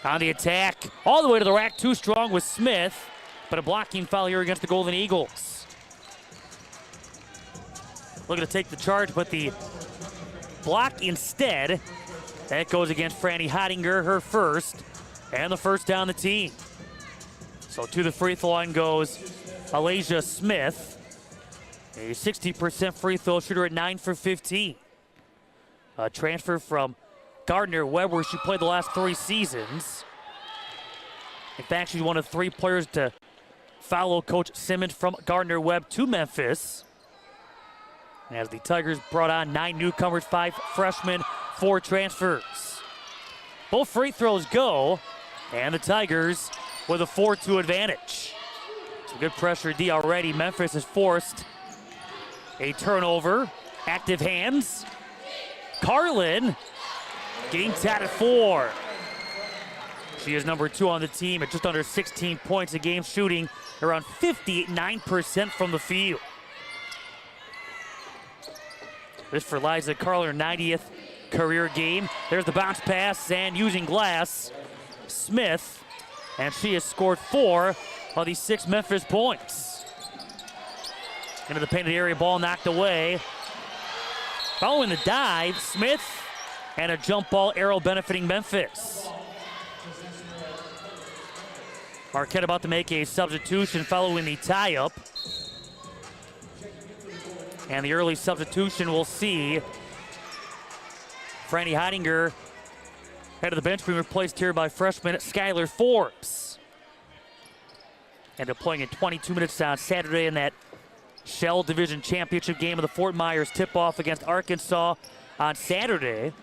On the attack, all the way to the rack, too strong with Smith, but a blocking foul here against the Golden Eagles. Looking to take the charge, but the block instead. That goes against Franny Heidinger, her first, and the first down the team. So to the free throw line goes Alasia Smith, a 60% free throw shooter at 9 for 15. A transfer from Gardner-Webb, where she played the last 3 seasons. In fact, she's one of 3 players to follow Coach Simmons from Gardner-Webb to Memphis. As the Tigers brought on 9 newcomers, 5 freshmen, 4 transfers. Both free throws go, and the Tigers with a 4-2 advantage. Some good pressure D already. Memphis has forced a turnover. Active hands. Carlin getting tied at 4. She is number 2 on the team at just under 16 points a game, shooting around 59% from the field. This for Liza Carlin, her 90th career game. There's the bounce pass, and using glass, Smith, and she has scored 4 of these 6 Memphis points. Into the painted area, ball knocked away. Following the dive, Smith, and a jump ball arrow benefiting Memphis. Marquette about to make a substitution following the tie-up. And the early substitution will see Franny Heidinger head of the bench, being replaced here by freshman Skylar Forbes. And deploying in 22 minutes on Saturday in that Shell Division Championship game of the Fort Myers tip-off against Arkansas on Saturday.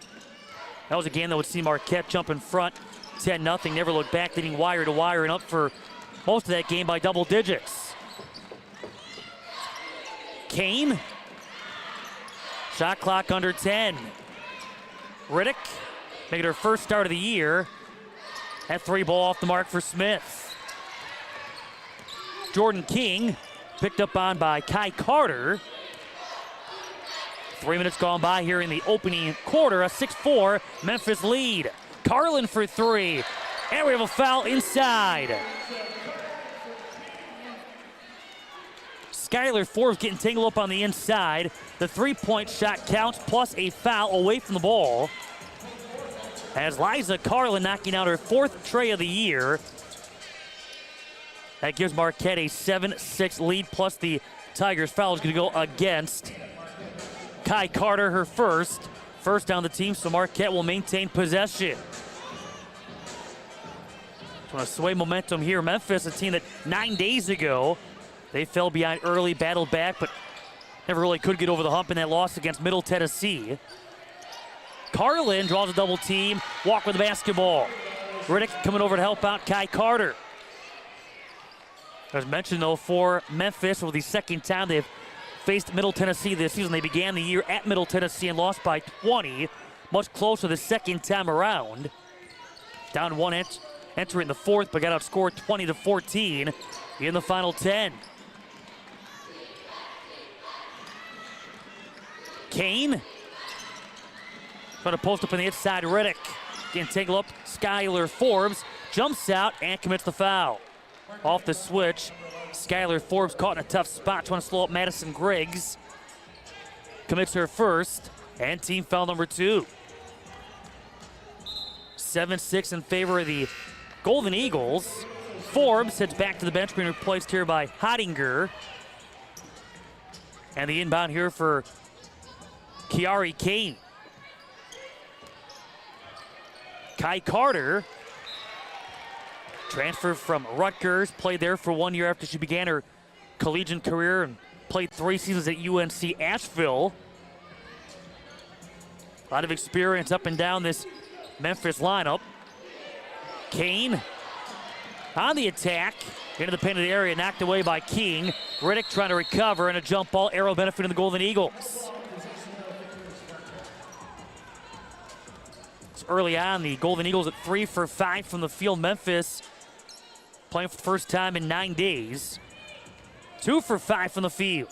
That was a game that would see Marquette jump in front 10-0, never look back, leading wire to wire and up for most of that game by double digits. Kane, shot clock under 10. Riddick making her first start of the year. That 3 ball off the mark for Smith. Jordan King picked up on by Kai Carter. 3 minutes gone by here in the opening quarter. A 6-4 Memphis lead. Carlin for 3. And we have a foul inside. Skylar Forbes getting tangled up on the inside. The 3-point shot counts, plus a foul away from the ball. As Liza Carlin knocking out her 4th tray of the year. That gives Marquette a 7-6 lead, plus the Tigers foul is going to go against Kai Carter, her first down the team, so Marquette will maintain possession. Just want to sway momentum here. Memphis, a team that 9 days ago, they fell behind early, battled back, but never really could get over the hump in that loss against Middle Tennessee. Carlin draws a double team, walk with the basketball. Riddick coming over to help out Kai Carter. As mentioned, though, for Memphis, for the second time they've faced Middle Tennessee this season. They began the year at Middle Tennessee and lost by 20, much closer the second time around. Down 1 entering the 4th, but got outscored 20-14 in the final 10. Kane trying to post up on the inside. Riddick getting tangled up. Skylar Forbes jumps out and commits the foul. Off the switch, Skylar Forbes caught in a tough spot, trying to slow up Madison Griggs. Commits her first, and team foul number 2. 7-6 in favor of the Golden Eagles. Forbes heads back to the bench, being replaced here by Heidinger. And the inbound here for Kiari Kane. Kai Carter, transferred from Rutgers, played there for 1 year after she began her collegiate career and played 3 seasons at UNC Asheville. A lot of experience up and down this Memphis lineup. Kane on the attack, into the painted area, knocked away by King. Riddick trying to recover, and a jump ball arrow benefiting the Golden Eagles. So early on, the Golden Eagles at 3 for 5 from the field. Memphis playing for the first time in 9 days. 2 for 5 from the field.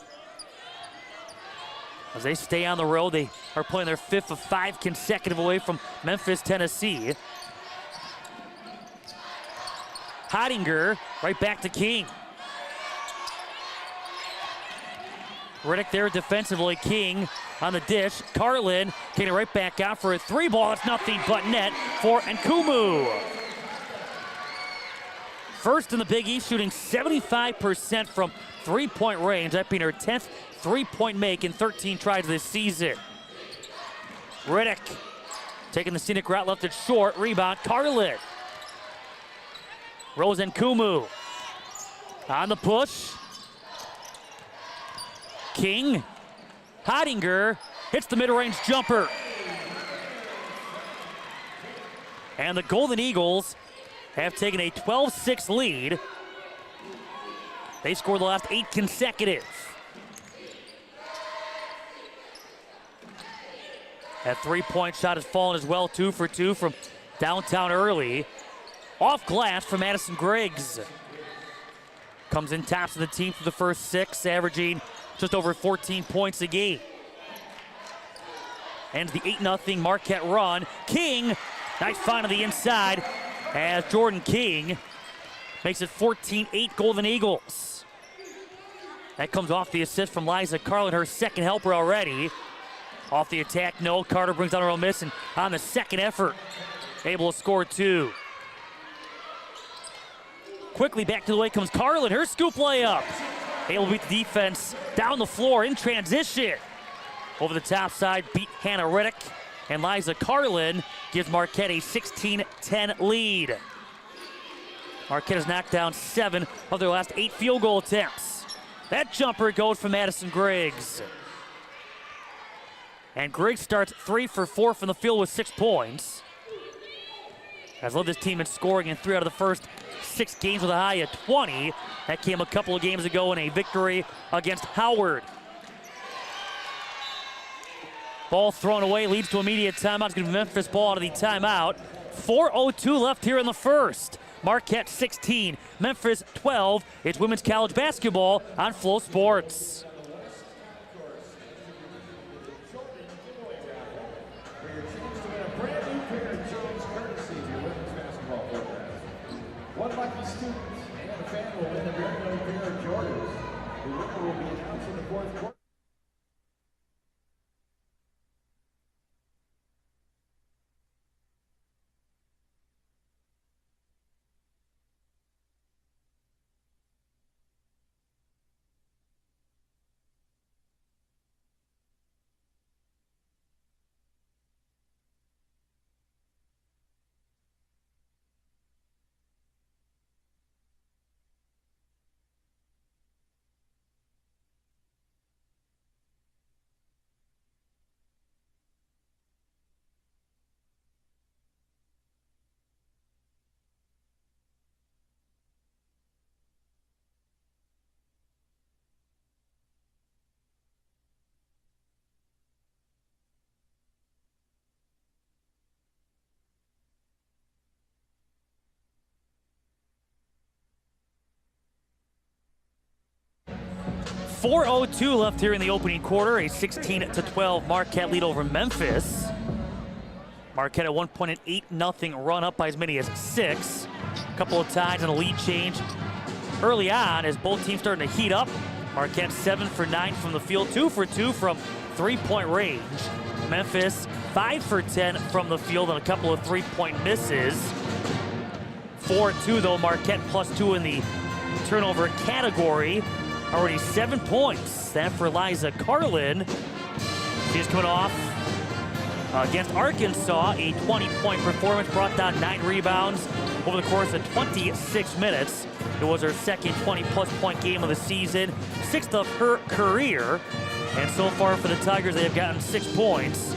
As they stay on the road, they are playing their 5th of 5 consecutive away from Memphis, Tennessee. Heidinger right back to King. Riddick there defensively. King on the dish. Carlin getting it right back out for a three ball. It's nothing but net for Nkumu. First in the Big East, shooting 75% from three-point range. That being her 10th three-point make in 13 tries this season. Riddick taking the scenic route, left it short. Rebound, Carlin. Rose Nkumu on the push. King, Heidinger hits the mid-range jumper. And the Golden Eagles have taken a 12-6 lead. They scored the last 8 consecutive. That three-point shot has fallen as well, 2 for 2 from downtown early. Off glass for Madison Griggs. Comes in tops of the team for the first 6, averaging just over 14 points a game. Ends the 8-0 Marquette run. King, nice find on the inside as Jordan King makes it 14-8 Golden Eagles. That comes off the assist from Liza Carlin, her second helper already. Off the attack, no. Carter brings down a real miss, and on the second effort, able to score 2. Quickly back to the way comes Carlin, her scoop layup. Able to beat the defense down the floor in transition. Over the top side, beat Hannah Riddick, and Liza Carlin gives Marquette a 16-10 lead. Marquette has knocked down 7 of their last 8 field goal attempts. That jumper goes for Madison Griggs. And Griggs starts 3 for 4 from the field with 6 points. Has led this team in scoring in 3 out of the first 6 games with a high of 20. That came a couple of games ago in a victory against Howard. Ball thrown away, leads to immediate timeout. It's going to be Memphis ball out of the timeout. 4:02 left here in the first. Marquette 16, Memphis 12. It's women's college basketball on Flow Sports. One lucky student and a fan will win a brand new pair of Jordans. The winner will be announced in the fourth quarter. .402 left here in the opening quarter. A 16-12 Marquette lead over Memphis. Marquette at one point an 8-0 run, up by as many as 6. A couple of ties and a lead change early on as both teams starting to heat up. Marquette 7 for 9 from the field, 2 for 2 from three-point range. Memphis 5 for 10 from the field and a couple of three-point misses. 4-2 though, Marquette +2 in the turnover category. Already 7 points. That for Liza Carlin. She's coming off against Arkansas. A 20-point performance, brought down 9 rebounds over the course of 26 minutes. It was her second 20-plus point game of the season, 6th of her career. And so far for the Tigers, they have gotten 6 points.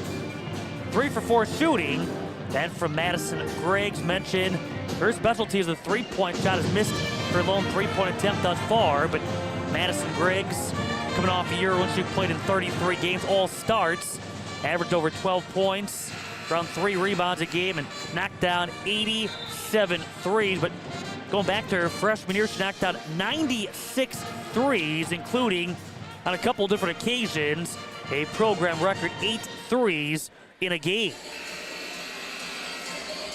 3 for 4 shooting. That from Madison Griggs. Mentioned her specialty is the three-point shot. Has missed her lone three-point attempt thus far, but Madison Griggs coming off a year when she played in 33 games, all starts, averaged over 12 points, around 3 rebounds a game, and knocked down 87 threes. But going back to her freshman year, she knocked down 96 threes, including on a couple different occasions, a program record 8 threes in a game.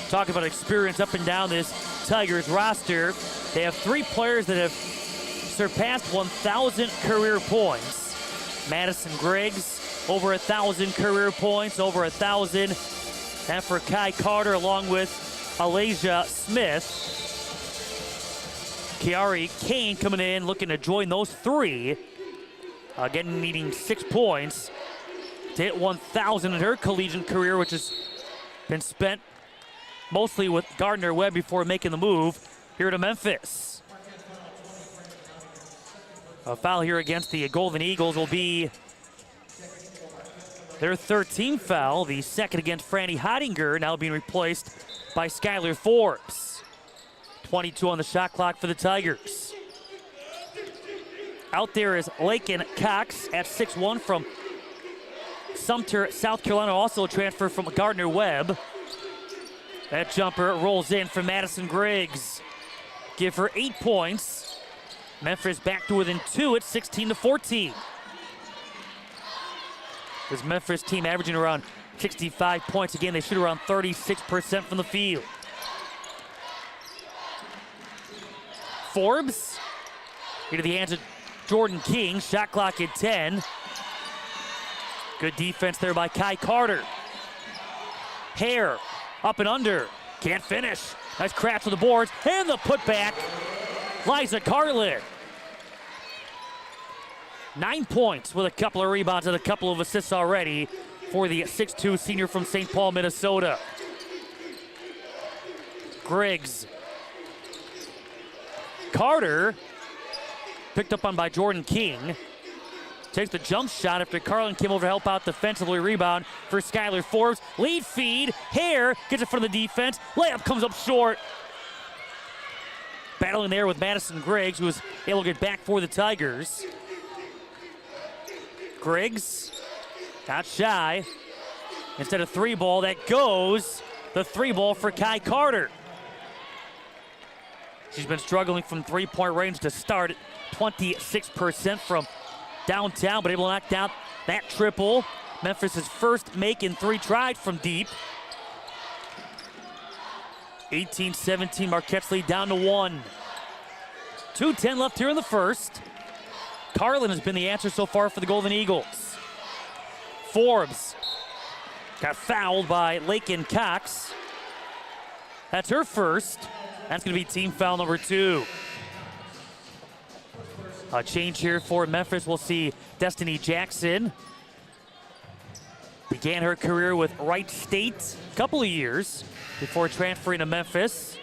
Talk about experience up and down this Tigers roster. They have 3 players that have surpassed 1,000 career points. Madison Griggs, over 1,000 career points, over 1,000. And for Kai Carter, along with Alasia Smith. Kiari Kane coming in, looking to join those 3. Again, needing 6 points to hit 1,000 in her collegiate career, which has been spent mostly with Gardner Webb before making the move here to Memphis. A foul here against the Golden Eagles will be their 13th foul, the second against Franny Heidinger, now being replaced by Skylar Forbes. 22 on the shot clock for the Tigers. Out there is Lakin Cox at 6'1" from Sumter, South Carolina, also a transfer from Gardner Webb. That jumper rolls in for Madison Griggs. Give her 8 points. Memphis back to within 2 at 16-14. This Memphis team averaging around 65 points. Again, they shoot around 36% from the field. Forbes into the hands of Jordan King. Shot clock at 10. Good defense there by Kai Carter. Hare up and under. Can't finish. Nice crash to the boards. And the putback. Liza Carlin. 9 points with a couple of rebounds and a couple of assists already for the 6'2" senior from St. Paul, Minnesota. Griggs. Carter. Picked up on by Jordan King. Takes the jump shot after Carlin came over to help out defensively. Rebound for Skylar Forbes. Lead feed. Hare gets it from the defense. Layup comes up short. Battling there with Madison Griggs, who was able to get back for the Tigers. Griggs, not shy. Instead of 3-ball, that goes the 3-ball for Kai Carter. She's been struggling from 3-point range to start at 26% from downtown, but able to knock down that triple. Memphis' first make in 3 tried from deep. 18-17, Marquette's lead down to 1. 2:10 left here in the first. Carlin has been the answer so far for the Golden Eagles. Forbes got fouled by Lakin Cox. That's her first. That's going to be team foul number 2. A change here for Memphis. We'll see Destiny Jackson. Began her career with Wright State a couple of years before transferring to Memphis.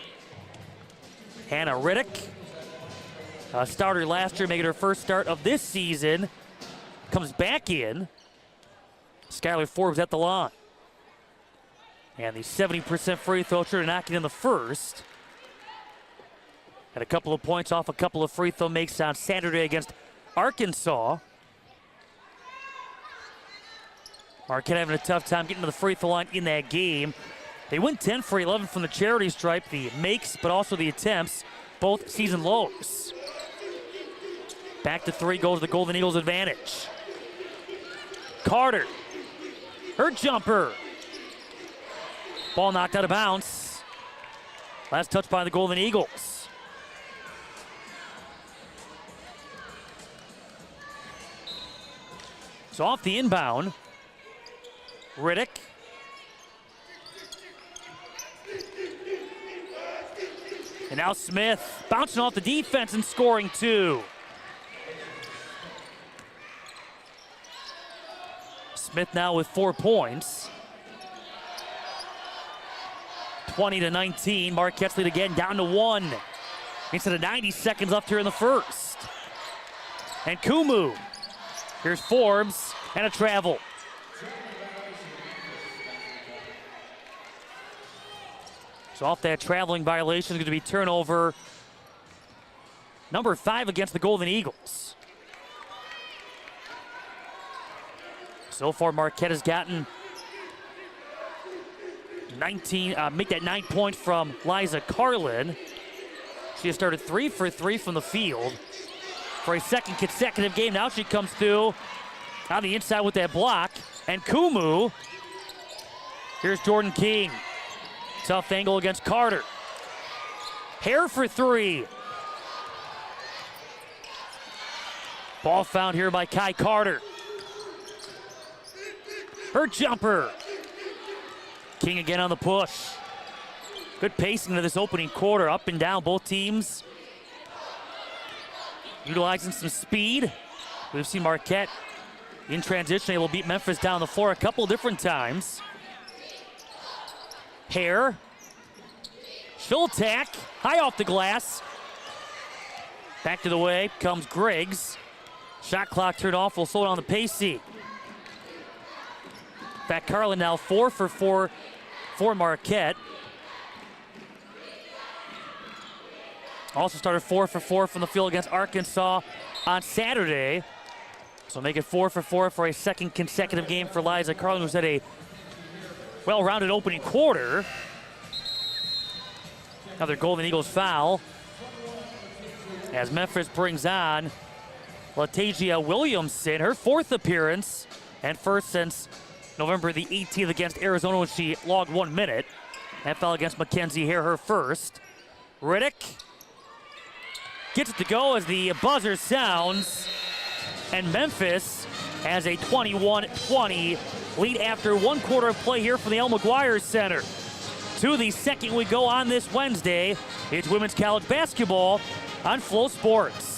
Hannah Riddick, a starter last year, making her first start of this season. Comes back in. Skylar Forbes at the line. And the 70% free throw shooter knocking in the first. Had a couple of points off a couple of free throw makes on Saturday against Arkansas. Marquette having a tough time getting to the free throw line in that game. They went 10 for 11 from the charity stripe, the makes, but also the attempts, both season lows. Back to 3 goes the Golden Eagles' advantage. Carter, her jumper. Ball knocked out of bounds. Last touch by the Golden Eagles. So off the inbound, Riddick. And now Smith bouncing off the defense and scoring 2. Smith now with 4 points. 20-19, Marquette's lead again down to 1. Instead of 90 seconds left here in the first. And Kumu. Here's Forbes and a travel. So off that traveling violation is going to be turnover number 5 against the Golden Eagles. So far Marquette has gotten 19, make that 9 points from Liza Carlin. She has started 3 for 3 from the field for a second consecutive game. Now she comes through on the inside with that block. And Kumu. Here's Jordan King. Tough angle against Carter. Hare for 3. Ball found here by Kai Carter. Her jumper. King again on the push. Good pacing into this opening quarter, up and down, both teams utilizing some speed. We've seen Marquette in transition able to beat Memphis down the floor a couple different times. Hare. She'll attack, high off the glass. Back to the way comes Griggs. Shot clock turned off, will slow down the pacing. In fact, Carlin now 4 for 4 for Marquette. Also started 4 for 4 from the field against Arkansas on Saturday. So make it 4 for 4 for a second consecutive game for Liza Carlin, who's had a well-rounded opening quarter. Another Golden Eagles foul as Memphis brings on Latasia Williamson, her 4th appearance and first since November the 18th against Arizona when she logged 1 minute. That foul against Mackenzie Hare, her first. Riddick gets it to go as the buzzer sounds, and Memphis has a 21-20 lead after 1 quarter of play here from the El McGuire Center. To the second we go on this Wednesday. It's women's college basketball on Flow Sports.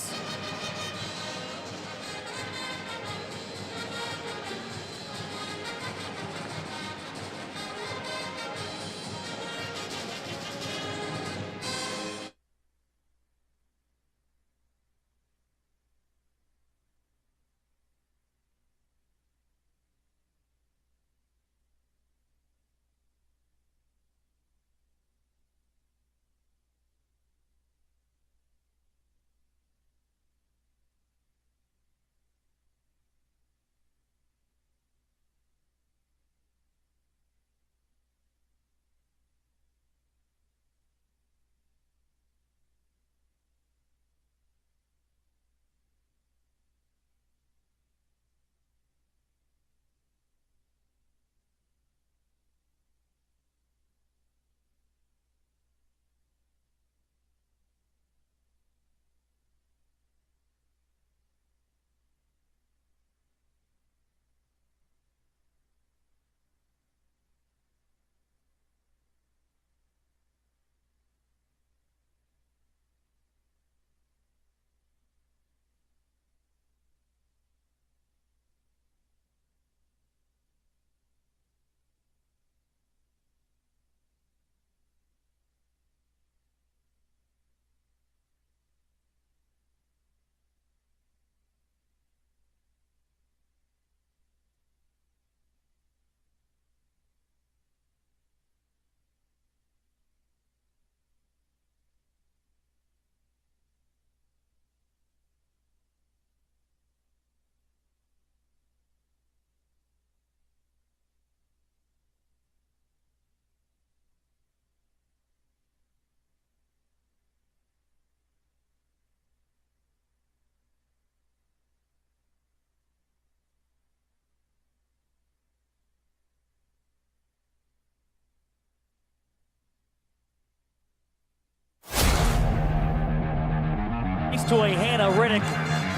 To a Hannah Riddick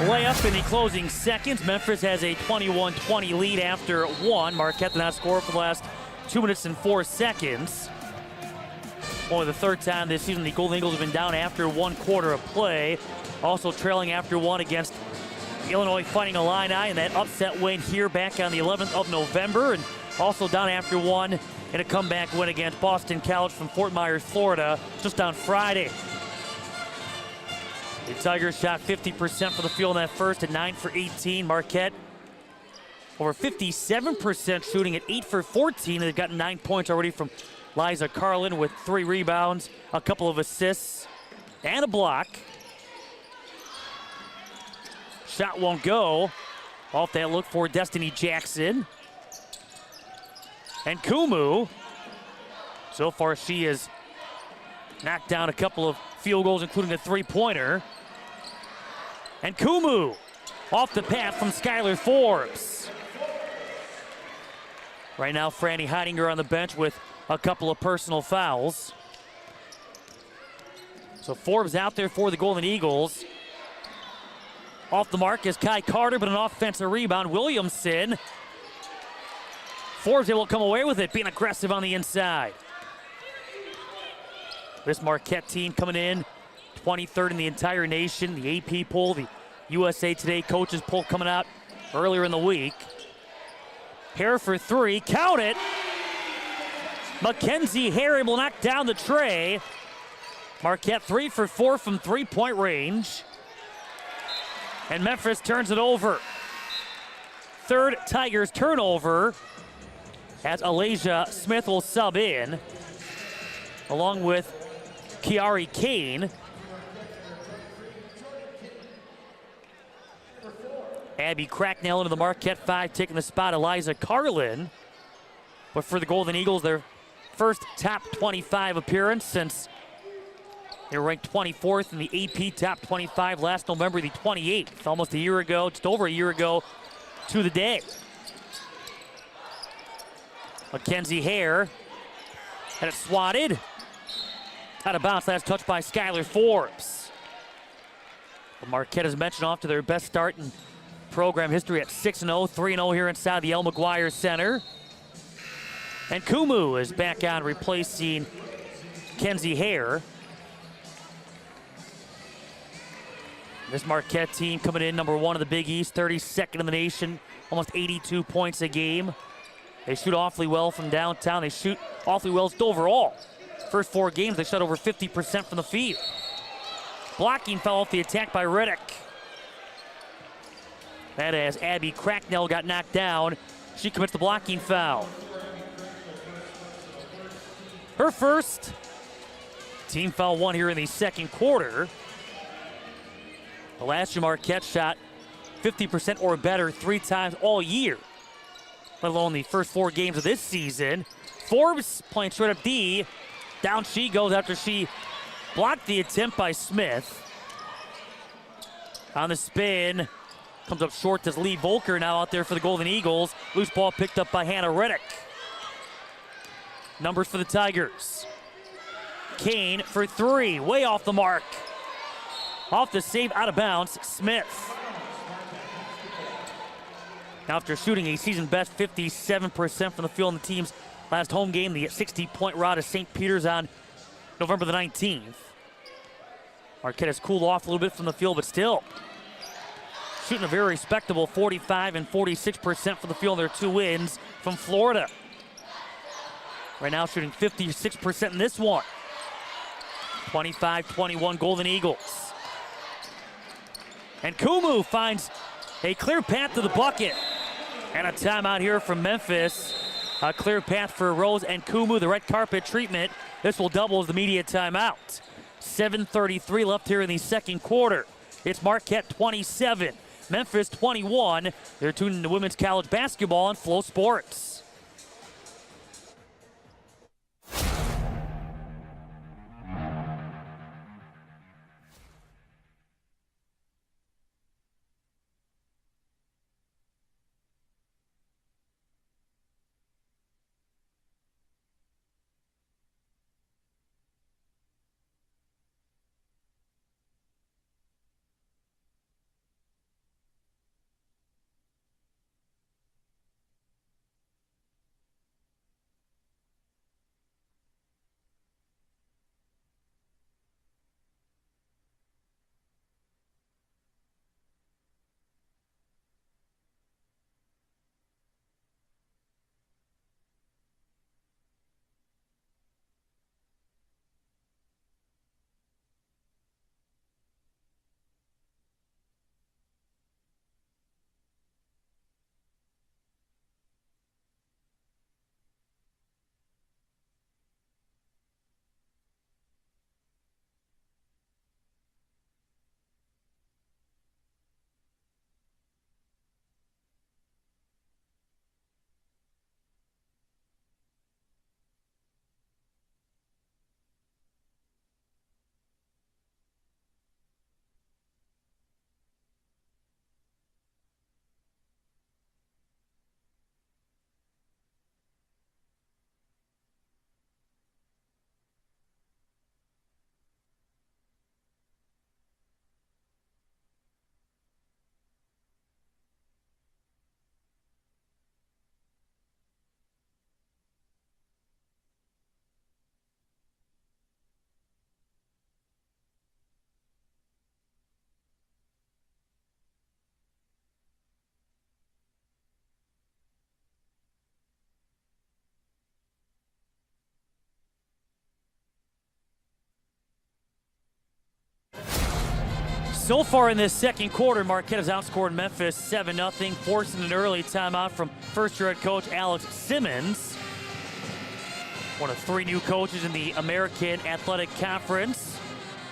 layup in the closing seconds. Memphis has a 21-20 lead after 1. Marquette did not score for the last 2 minutes and 4 seconds. Only the 3rd time this season the Golden Eagles have been down after 1 quarter of play. Also trailing after 1 against Illinois Fighting Illini and that upset win here back on the 11th of November. And also down after 1 in a comeback win against Boston College from Fort Myers, Florida, just on Friday. The Tigers shot 50% for the field in that first at 9 for 18. Marquette over 57% shooting at 8 for 14. They've gotten 9 points already from Liza Carlin with 3 rebounds, a couple of assists, and a block. Shot won't go. Off that look for Destiny Jackson. And Kumu, so far she has knocked down a couple of field goals, including a 3-pointer. And Kumu off the path from Skylar Forbes. Right now, Franny Heidinger on the bench with a couple of personal fouls. So Forbes out there for the Golden Eagles. Off the mark is Kai Carter, but an offensive rebound. Williamson. Forbes able to come away with it, being aggressive on the inside. This Marquette team coming in 23rd in the entire nation. The AP poll, the USA Today coaches poll coming out earlier in the week. Hare for three, count it. Mackenzie Hare able to knock down the tray. Marquette 3 for 4 from three-point range. And Memphis turns it over. Third Tigers turnover as Alasia Smith will sub in, along with Kiari Kane. Abby Cracknell into the Marquette 5, taking the spot Eliza Carlin. But for the Golden Eagles, their first top 25 appearance since they were ranked 24th in the AP top 25 last November the 28th. Almost a year ago, just over a year ago to the day. Mackenzie Hare had it swatted. Out of bounds, last touch by Skylar Forbes. Well, Marquette has mentioned off to their best start in program history at 6-0, 3-0 here inside the El McGuire Center. And Kumu is back on, replacing Kenzie Hare. This Marquette team coming in number 1 in the Big East, 32nd in the nation, almost 82 points a game. They shoot awfully well from downtown. They shoot awfully well just overall. First 4 games, they shot over 50% from the field. Blocking fell off the attack by Riddick. That as Abby Cracknell got knocked down, she commits the blocking foul. Her first team foul 1 here in the second quarter. The last year Marquette shot 50% or better 3 times all year, let alone the first 4 games of this season. Forbes playing straight up D. Down she goes after she blocked the attempt by Smith. On the spin, comes up short to Lee Volker now out there for the Golden Eagles. Loose ball picked up by Hannah Riddick. Numbers for the Tigers. Kane for 3, way off the mark. Off the save, out of bounds, Smith. Now after shooting a season best 57% from the field in the team's last home game, the 60-point rout of St. Peter's on November the 19th. Marquette has cooled off a little bit from the field, but still shooting a very respectable 45 and 46% from the field in their 2 wins from Florida. Right now shooting 56% in this one. 25-21 Golden Eagles. And Kumu finds a clear path to the bucket. And a timeout here from Memphis. A clear path for Rose and Kumu, the red carpet treatment. This will double as the media timeout. 7:33 left here in the second quarter. It's Marquette 27, Memphis 21. They're tuning into women's college basketball on Flow Sports. So far in this second quarter, Marquette has outscored Memphis 7-0, forcing an early timeout from first-year head coach Alex Simmons. One of 3 new coaches in the American Athletic Conference,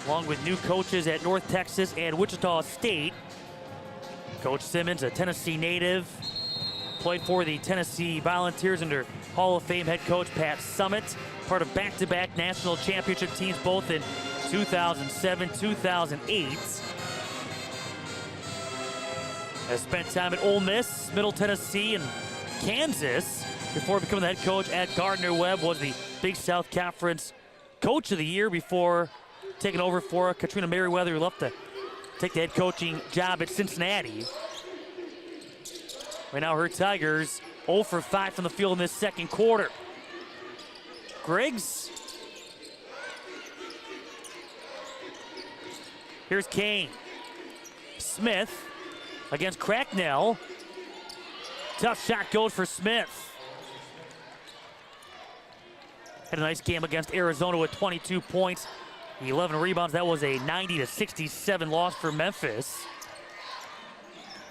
along with new coaches at North Texas and Wichita State. Coach Simmons, a Tennessee native, played for the Tennessee Volunteers under Hall of Fame head coach Pat Summitt, part of back-to-back national championship teams both in 2007, 2008. Has spent time at Ole Miss, Middle Tennessee, and Kansas before becoming the head coach at Gardner-Webb. Was the Big South Conference Coach of the Year before taking over for Katrina Merriweather, who left to take the head coaching job at Cincinnati. Right now, her Tigers 0 for 5 from the field in this second quarter. Griggs. Here's Kane. Smith against Cracknell. Tough shot goes for Smith. Had a nice game against Arizona with 22 points, 11 rebounds. That was a 90-67 loss for Memphis.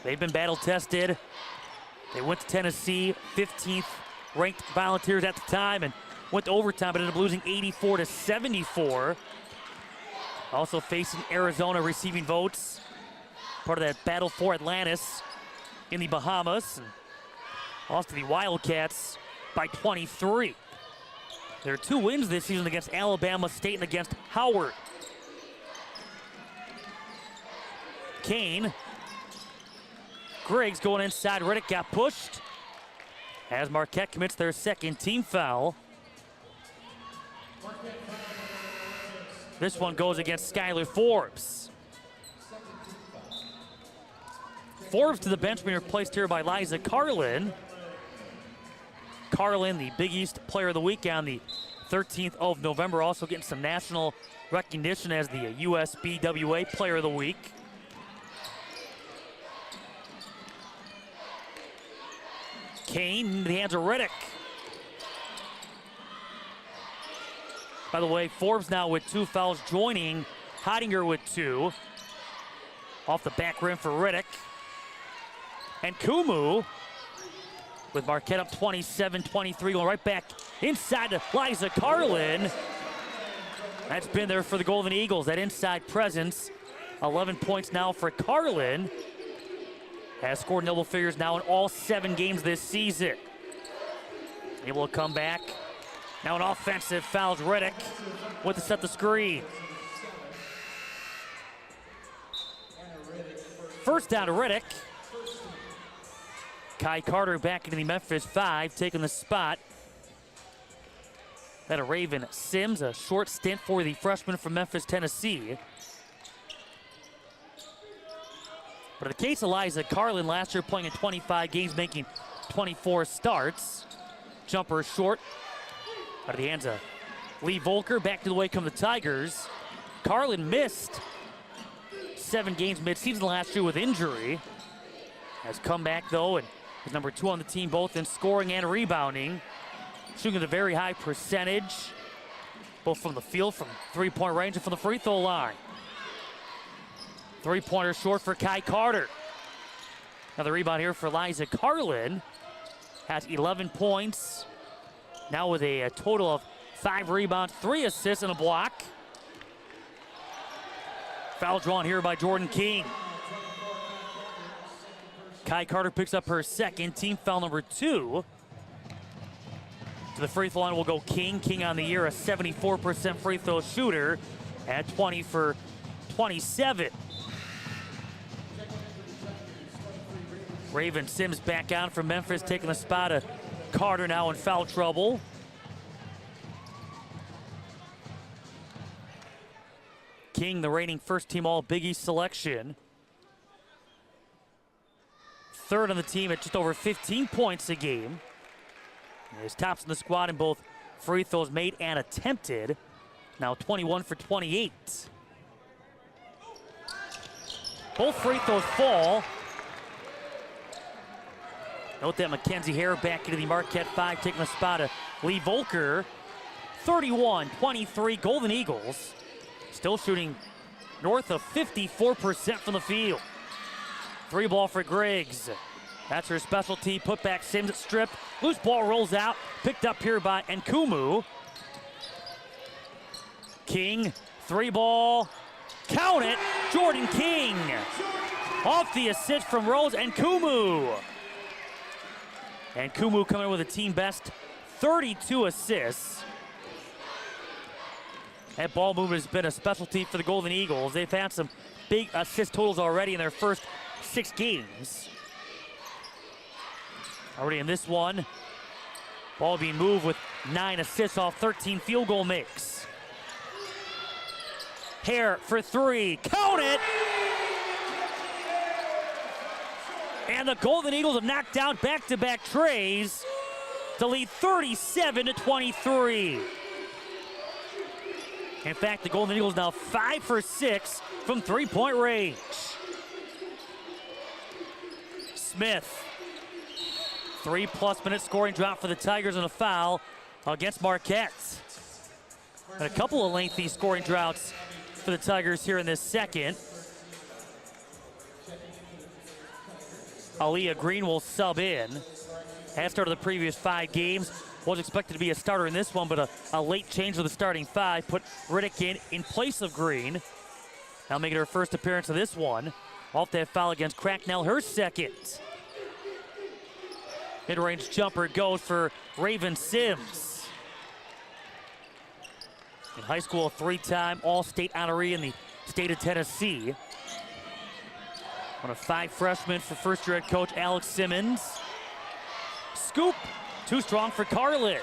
They've been battle tested. They went to Tennessee, 15th ranked Volunteers at the time, and went to overtime, but ended up losing 84-74. Also facing Arizona, receiving votes. Part of that battle for Atlantis in the Bahamas. And lost to the Wildcats by 23. There are 2 wins this season against Alabama State and against Howard. Kane. Griggs going inside. Riddick got pushed as Marquette commits their second team foul. This one goes against Skylar Forbes. Forbes to the bench, being replaced here by Liza Carlin. Carlin, the Big East Player of the Week on the 13th of November, also getting some national recognition as the USBWA Player of the Week. Kane in the hands of Riddick. By the way, Forbes now with 2 fouls, joining Heidinger with 2. Off the back rim for Riddick. And Kumu with Marquette up 27-23, going right back inside to Liza Carlin. That's been there for the Golden Eagles, that inside presence. 11 points now for Carlin. Has scored double figures now in all 7 games this season. Able to come back. Now an offensive fouls Riddick with to set the screen. First down to Riddick. Kai Carter back into the Memphis 5, taking the spot. That a Raven Sims, a short stint for the freshman from Memphis, Tennessee. But in the case of Liza Carlin, last year playing in 25 games, making 24 starts. Jumper short. Out of the hands of Lee Volker. Back to the way come the Tigers. Carlin missed 7 games midseason last year with injury. Has come back though, and is number 2 on the team, both in scoring and rebounding. Shooting at a very high percentage, both from the field, from 3-point range, and from the free throw line. 3-pointer short for Kai Carter. Another rebound here for Liza Carlin. Has 11 points. Now with a total of 5 rebounds, 3 assists, and a block. Foul drawn here by Jordan King. Kai Carter picks up her second, team foul number 2. To the free throw line will go King. King on the year, a 74% free throw shooter at 20 for 27. Raven Sims back on from Memphis, taking the spot of Carter now in foul trouble. King, the reigning first team all Big East selection. 3rd on the team at just over 15 points a game. He's tops in the squad in both free throws made and attempted. Now 21 for 28. Both free throws fall. Note that Mackenzie Hare back into the Marquette 5, taking the spot of Lee Volker. 31-23 Golden Eagles. Still shooting north of 54% from the field. 3 ball for Griggs. That's her specialty. Put back Sims stripped. Loose ball rolls out. Picked up here by Nkumu. King, 3 ball. Count it. Jordan King. Off the assist from Rose Nkumu. Nkumu coming in with a team best 32 assists. That ball movement has been a specialty for the Golden Eagles. They've had some big assist totals already in their first 6 games. Already in this one, ball being moved with 9 assists off 13 field goal makes. Hare for 3, count it! And the Golden Eagles have knocked down back-to-back trays to lead 37-23. In fact, the Golden Eagles now 5 for 6 from 3-point range. Smith, 3+ minute scoring drought for the Tigers and a foul against Marquette. And a couple of lengthy scoring droughts for the Tigers here in this second. Aaliyah Green will sub in. Has started the previous 5 games. Was expected to be a starter in this one, but a late change of the starting 5 put Riddick in place of Green. Now making her first appearance of this one. Off that foul against Cracknell, her second. Mid-range jumper goes for Raven Sims. In high school, a 3-time All-State honoree in the state of Tennessee. One of 5 freshmen for first-year head coach Alex Simmons. Scoop, too strong for Carlin.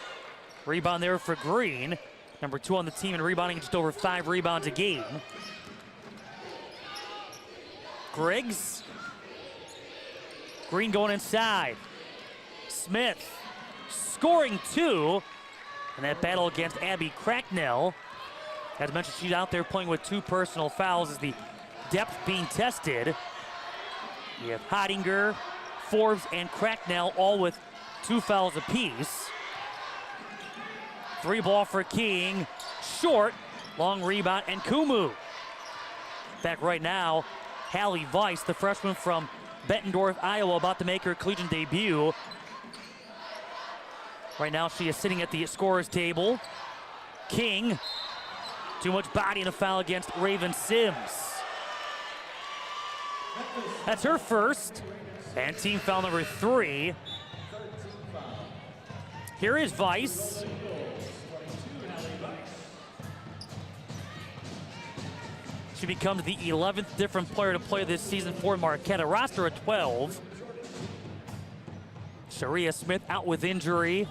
Rebound there for Green. Number 2 on the team and rebounding just over 5 rebounds a game. Griggs. Green going inside. Smith scoring 2. And that battle against Abby Cracknell. As mentioned, she's out there playing with 2 personal fouls as the depth being tested. You have Heidinger, Forbes, and Cracknell all with 2 fouls apiece. 3 ball for King, short, long rebound, and Kumu. Back right now, Hallie Weiss, the freshman from Bettendorf, Iowa, about to make her collegiate debut. Right now, she is sitting at the scorer's table. King, too much body in a foul against Raven Sims. That's her first, and team foul number 3. Here is Weiss. She becomes the 11th different player to play this season for Marquette, a roster of 12. Sharia Smith out with injury.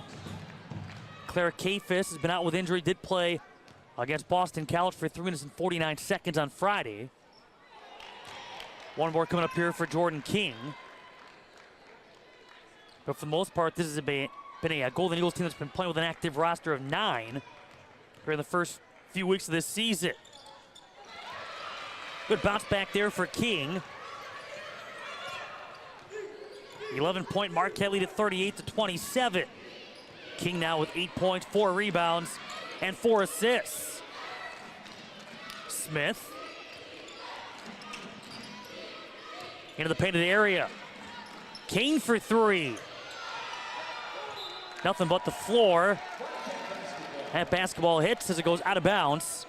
Claire Kafis has been out with injury, did play against Boston College for 3 minutes and 49 seconds on Friday. One more coming up here for Jordan King. But for the most part, this has been a Golden Eagles team that's been playing with an active roster of 9 during the first few weeks of this season. Good bounce back there for King. 11-point Marquette lead at 38-27. King now with 8 points, 4 rebounds, and 4 assists. Smith. Into the painted area. Kane for 3. Nothing but the floor. That basketball hits as it goes out of bounds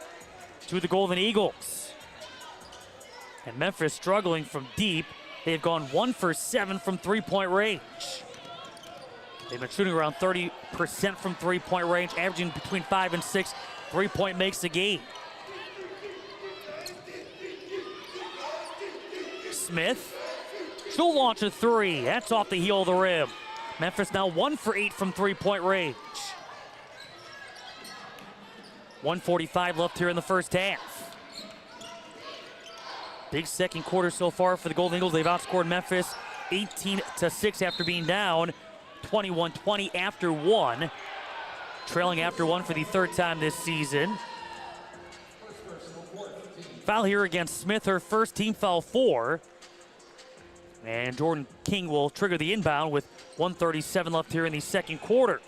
to the Golden Eagles. And Memphis struggling from deep. They've gone 1 for 7 from 3-point range. They've been shooting around 30% from 3-point range, averaging between 5 and 6 3-point makes a game. Smith, she'll launch a 3. That's off the heel of the rim. Memphis now 1 for 8 from 3-point range. 1:45 left here in the first half. Big second quarter so far for the Golden Eagles. They've outscored Memphis 18-6 after being down 21-20 after 1. Trailing after 1 for the 3rd time this season. Foul here against Smith, her first team foul 4. And Jordan King will trigger the inbound with 1:37 left here in the second quarter.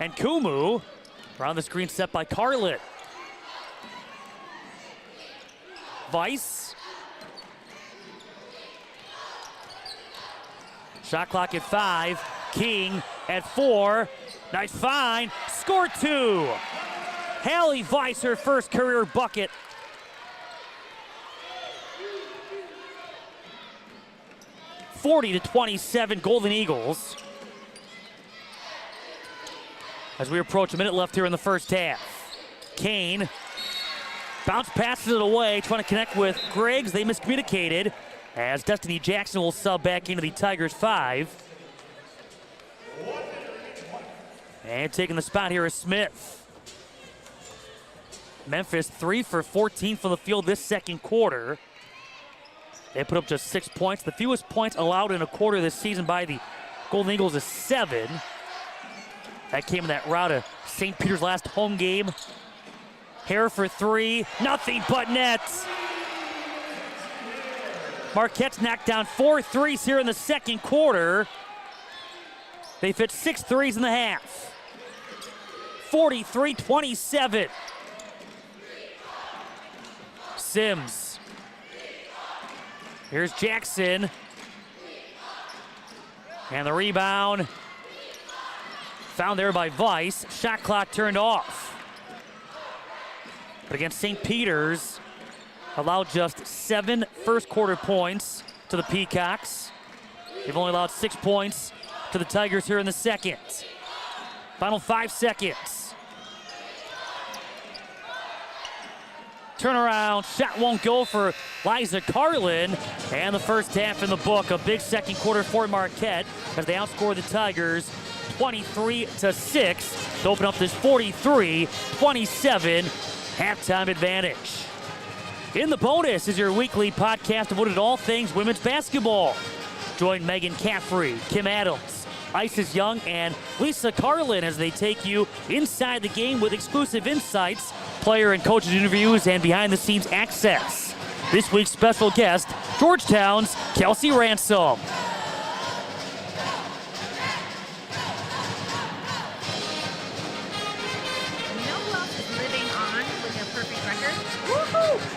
And Kumu Around the screen set by Carlin. Weiss. Shot clock at 5. King at 4. Nice find. Score 2. Hallie Weiss, her first career bucket. (40-27) Golden Eagles. As we approach a minute left here in the first half. Kane bounce passes it away, trying to connect with Griggs. They miscommunicated as Destiny Jackson will sub back into the Tigers 5. And taking the spot here is Smith. Memphis 3 for 14 from the field this second quarter. They put up just 6 points. The fewest points allowed in a quarter this season by the Golden Eagles is 7. That came in that rout of St. Peter's last home game. Hare for 3, nothing but nets. Marquette's knocked down 4 threes here in the second quarter. They've hit 6 threes in the half. 43-27. Sims. Here's Jackson. And the rebound. Found there by Weiss. Shot clock turned off. But against St. Peter's, allowed just 7 first quarter points to the Peacocks. They've only allowed 6 points to the Tigers here in the second. Final 5 seconds. Turnaround, shot won't go for Liza Carlin. And the first half in the book, a big second quarter for Marquette as they outscore the Tigers 23-6 to open up this 43-27 halftime advantage. In the bonus is your weekly podcast devoted to all things women's basketball. Join Megan Caffrey, Kim Adams, Isis Young, and Lisa Carlin as they take you inside the game with exclusive insights, player and coaches interviews, and behind-the-scenes access. This week's special guest, Georgetown's Kelsey Ransom.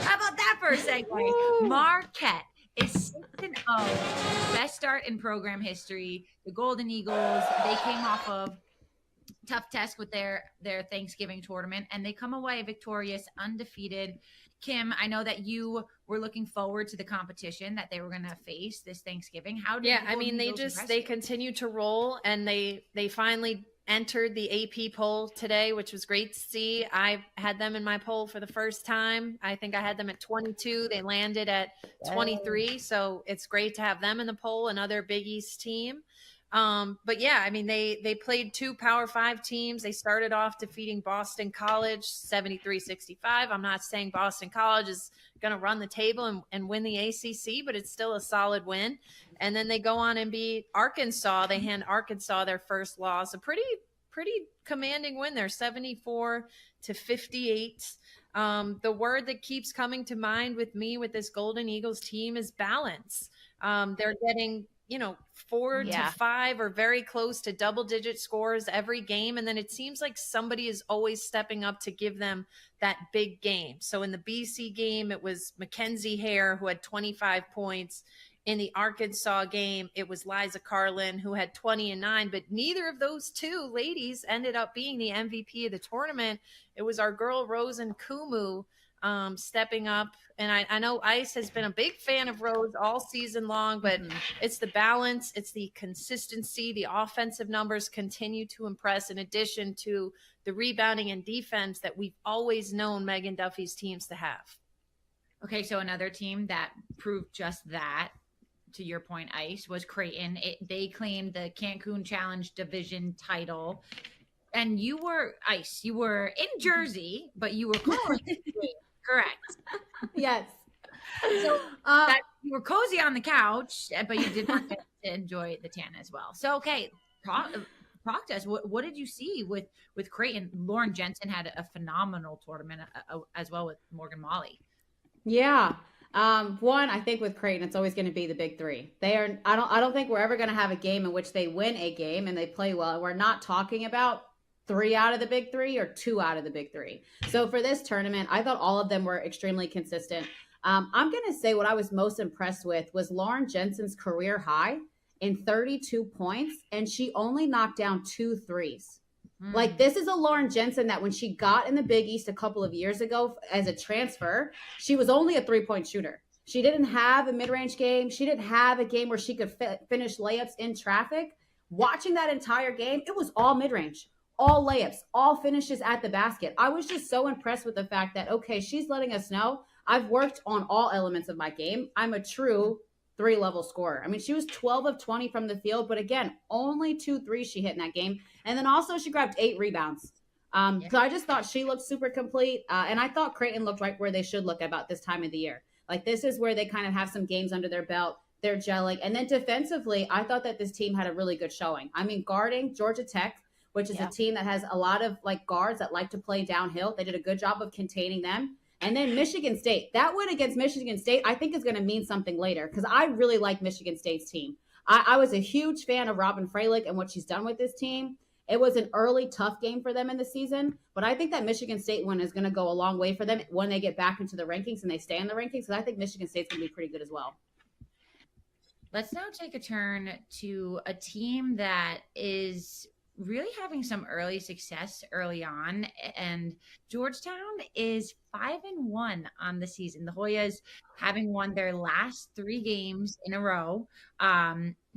How about that for a segue? Marquette is 6-0. Best start in program history. The Golden Eagles, they came off of tough test with their Thanksgiving tournament, and they come away victorious, undefeated. Kim, I know that you were looking forward to the competition that they were going to face this Thanksgiving. How did they continue to roll, and they finally entered the AP poll today, which was great to see. I had them in my poll for the first time. I think I had them at 22. They landed at 23. So it's great to have them in the poll, another Big East team. But yeah, I mean, they played 2 Power 5 teams. They started off defeating Boston College 73-65. I'm not saying Boston College is going to run the table and win the ACC, but it's still a solid win. And then they go on and beat Arkansas. They hand Arkansas their first loss. A pretty commanding win there, 74-58. The word that keeps coming to mind with me with this Golden Eagles team is balance. They're getting 4 to 5 or very close to double-digit scores every game. And then it seems like somebody is always stepping up to give them that big game. So in the BC game, it was Mackenzie Hare who had 25 points. In the Arkansas game, it was Liza Carlin who had 20 and 9, but neither of those 2 ladies ended up being the MVP of the tournament. It was our girl Rose and Kumu stepping up. And I know Ice has been a big fan of Rose all season long, but it's the balance, it's the consistency, the offensive numbers continue to impress in addition to the rebounding and defense that we've always known Megan Duffy's teams to have. Okay, so another team that proved just that, to your point, Ice, was Creighton. They claimed the Cancun Challenge Division title. And you were, Ice, you were in Jersey, but you were calling correct. Yes. So you were cozy on the couch, but you did not get to enjoy the tan as well. So, okay, talk to us. What did you see with Creighton? Lauren Jensen had a phenomenal tournament as well with Morgan Molly. Yeah. One, I think with Creighton, it's always going to be the big 3. They are. I don't think we're ever going to have a game in which they win a game and they play well. And we're not talking about 3 out of the big 3 or 2 out of the big 3. So for this tournament, I thought all of them were extremely consistent. I'm going to say what I was most impressed with was Lauren Jensen's career high in 32 points, and she only knocked down 2 threes. Like, this is a Lauren Jensen that when she got in the Big East a couple of years ago as a transfer, she was only a 3-point shooter. She didn't have a mid-range game. She didn't have a game where she could finish layups in traffic. Watching that entire game, it was all mid-range, all layups, all finishes at the basket. I was just so impressed with the fact that, okay, she's letting us know I've worked on all elements of my game. I'm a true 3-level scorer. I mean, she was 12 of 20 from the field, but again, only 2 threes she hit in that game. And then also she grabbed 8 rebounds. So I just thought she looked super complete. And I thought Creighton looked right where they should look about this time of the year. Like, this is where they kind of have some games under their belt. They're gelling. And then defensively, I thought that this team had a really good showing. I mean, guarding Georgia Tech, which is a team that has a lot of like guards that like to play downhill. They did a good job of containing them. And then Michigan State, that win against Michigan State, I think is going to mean something later because I really like Michigan State's team. I was a huge fan of Robin Freilich and what she's done with this team. It was an early tough game for them in the season, but I think that Michigan State one is going to go a long way for them when they get back into the rankings and they stay in the rankings. So I think Michigan State's going to be pretty good as well. Let's now take a turn to a team that is really having some early success early on, and Georgetown is 5-1 on the season. The Hoyas having won their last 3 games in a row,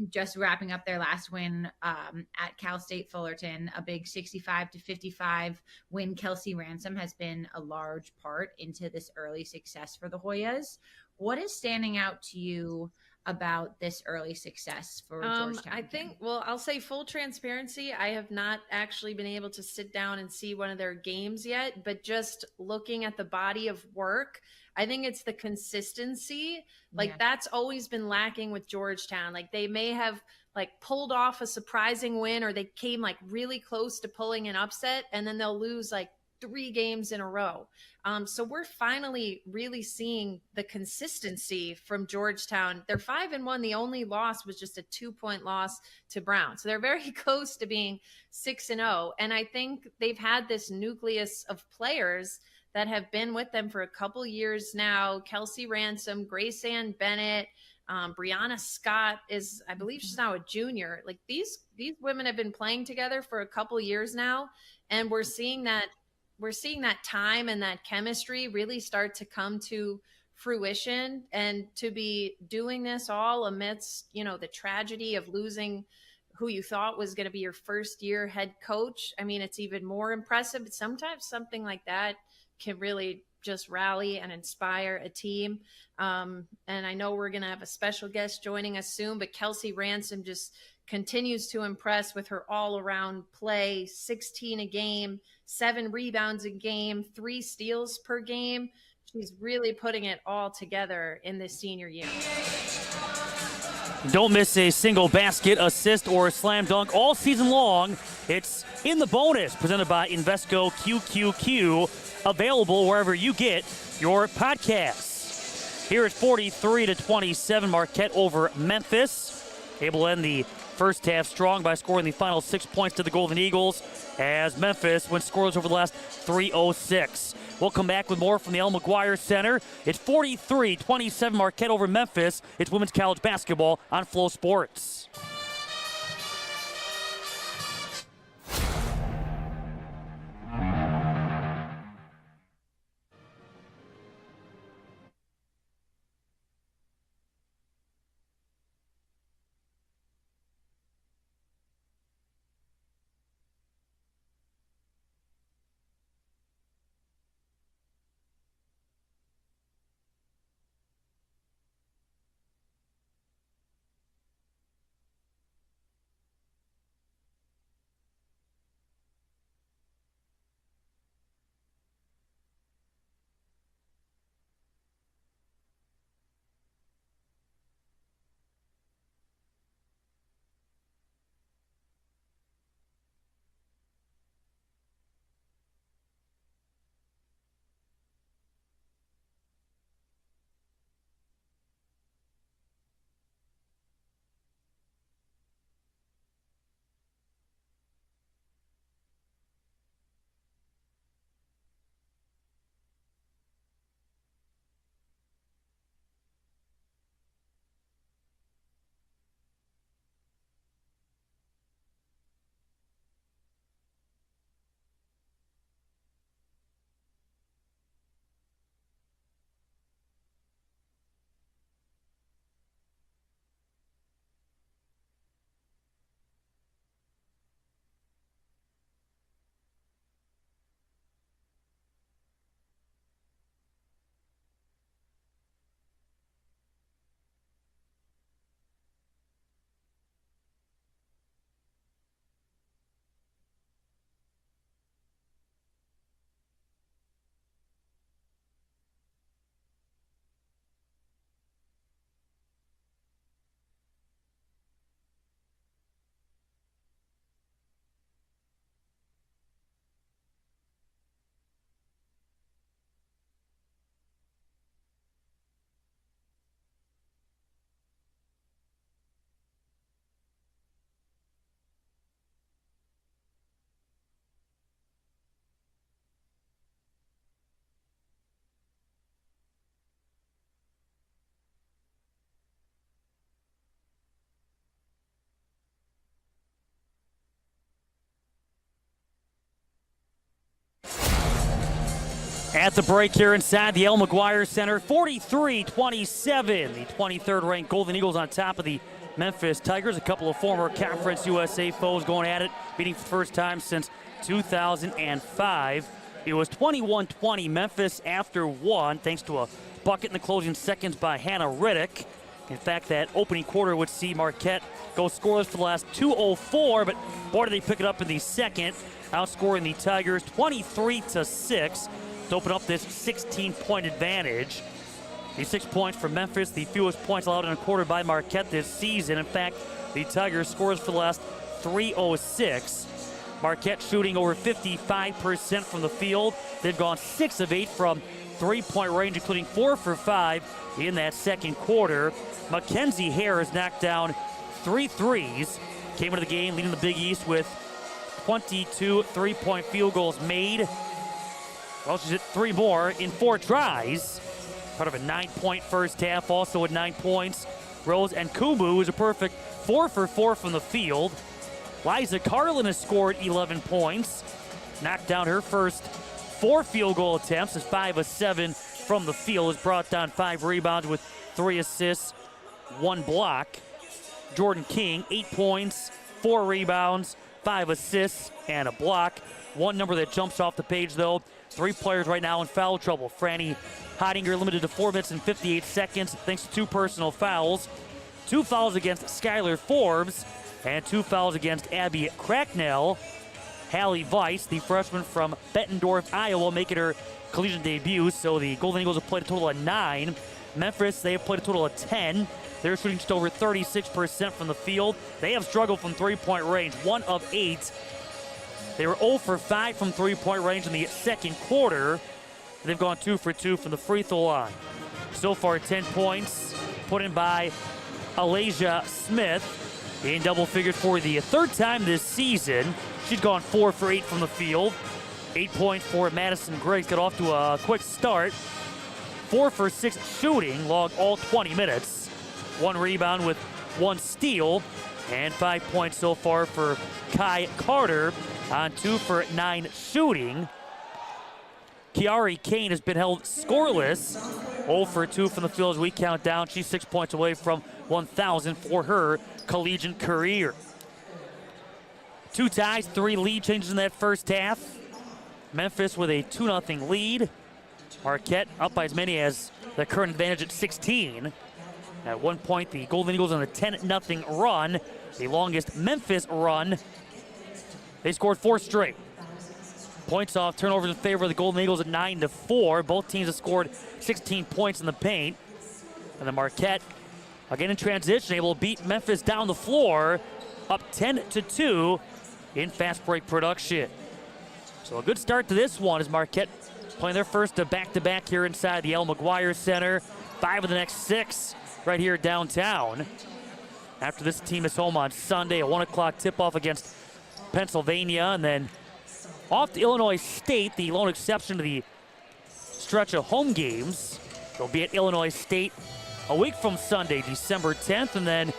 just wrapping up their last win at Cal State Fullerton, a big 65-55 win. Kelsey Ransom has been a large part into this early success for the Hoyas. What is standing out to you about this early success for Georgetown? I think, well, I'll say full transparency. I have not actually been able to sit down and see one of their games yet, but just looking at the body of work, I think it's the consistency. Like that's always been lacking with Georgetown. Like they may have like pulled off a surprising win or they came like really close to pulling an upset and then they'll lose like 3 games in a row. So we're finally really seeing the consistency from Georgetown. They're 5-1. The only loss was just a 2-point loss to Brown. So they're very close to being 6-0. And I think they've had this nucleus of players that have been with them for a couple years now. Kelsey Ransom, Grace Ann Bennett, Brianna Scott is, I believe she's now a junior. Like these women have been playing together for a couple years now. And we're seeing that time and that chemistry really start to come to fruition, and to be doing this all amidst, the tragedy of losing who you thought was going to be your first year head coach. I mean, it's even more impressive. Sometimes something like that can really just rally and inspire a team. And I know we're going to have a special guest joining us soon, but Kelsey Ransom just continues to impress with her all-around play. 16 a game, 7 rebounds a game, 3 steals per game. She's really putting it all together in this senior year. Don't miss a single basket, assist, or slam dunk all season long. It's In the Bonus, presented by Invesco QQQ, available wherever you get your podcasts. Here it's 43-27, Marquette over Memphis. Able to end the first half strong by scoring the final 6 points to the Golden Eagles as Memphis went scoreless over the last 3:06. We'll come back with more from the El McGuire Center. It's 43-27 Marquette over Memphis. It's women's college basketball on Flow Sports. At the break here inside the L. McGuire Center, 43-27. The 23rd ranked Golden Eagles on top of the Memphis Tigers. A couple of former Conference USA foes going at it, meeting for the first time since 2005. It was 21-20 Memphis after one, thanks to a bucket in the closing seconds by Hannah Riddick. In fact, that opening quarter would see Marquette go scoreless for the last 2:04, but boy, did they pick it up in the second, outscoring the Tigers 23-6 to open up this 16-point advantage. The 6 points for Memphis, the fewest points allowed in a quarter by Marquette this season. In fact, the Tigers scores for the last 3:06. Marquette shooting over 55% from the field. They've gone 6 of 8 from three-point range, including 4 for 5 in that second quarter. Mackenzie Hare has knocked down 3 threes. Came into the game leading the Big East with 22 three-point field goals made. Well, she's hit 3 more in 4 tries. Part of a 9-point first half, also with 9 points. Rose and Kumu is a perfect 4 for 4 from the field. Liza Carlin has scored 11 points. Knocked down her first 4 field goal attempts, as 5 of 7 from the field. Has brought down 5 rebounds with 3 assists, 1 block. Jordan King, 8 points, 4 rebounds, 5 assists, and a block. One number that jumps off the page, though, 3 players right now in foul trouble. Franny Heidinger limited to 4 minutes and 58 seconds thanks to 2 personal fouls. 2 fouls against Skylar Forbes and 2 fouls against Abby Cracknell. Hallie Weiss, the freshman from Bettendorf, Iowa, making her collegiate debut. So the Golden Eagles have played a total of 9. Memphis, they have played a total of 10. They're shooting just over 36% from the field. They have struggled from three-point range, 1 of 8. They were 0 for 5 from three-point range in the second quarter. They've gone 2 for 2 from the free throw line. So far, 10 points put in by Alasia Smith in double figures for the 3rd time this season. She's gone 4 for 8 from the field. 8 points for Madison Griggs. Got off to a quick start. 4 for 6 shooting, logged all 20 minutes. 1 rebound with 1 steal, and 5 points so far for Kai Carter on 2 for 9 shooting. Kiari Kane has been held scoreless, 0 for 2 from the field as we count down. She's 6 points away from 1,000 for her collegiate career. 2 ties, 3 lead changes in that first half. Memphis with a 2-0 lead. Marquette up by as many as the current advantage at 16. At one point, the Golden Eagles on a 10-0 run, the longest Memphis run. They scored 4 straight. Points off, turnovers in favor of the Golden Eagles at 9-4. Both teams have scored 16 points in the paint. And the Marquette, again in transition, able to beat Memphis down the floor, up 10-2 in fast break production. So a good start to this one as Marquette playing their first back-to-back here inside the L. McGuire Center. 5 of the next 6 right here downtown. After this team is home on Sunday, a 1 o'clock tip-off against Pennsylvania, and then off to Illinois State, the lone exception to the stretch of home games. They'll be at Illinois State a week from Sunday, December 10th, and then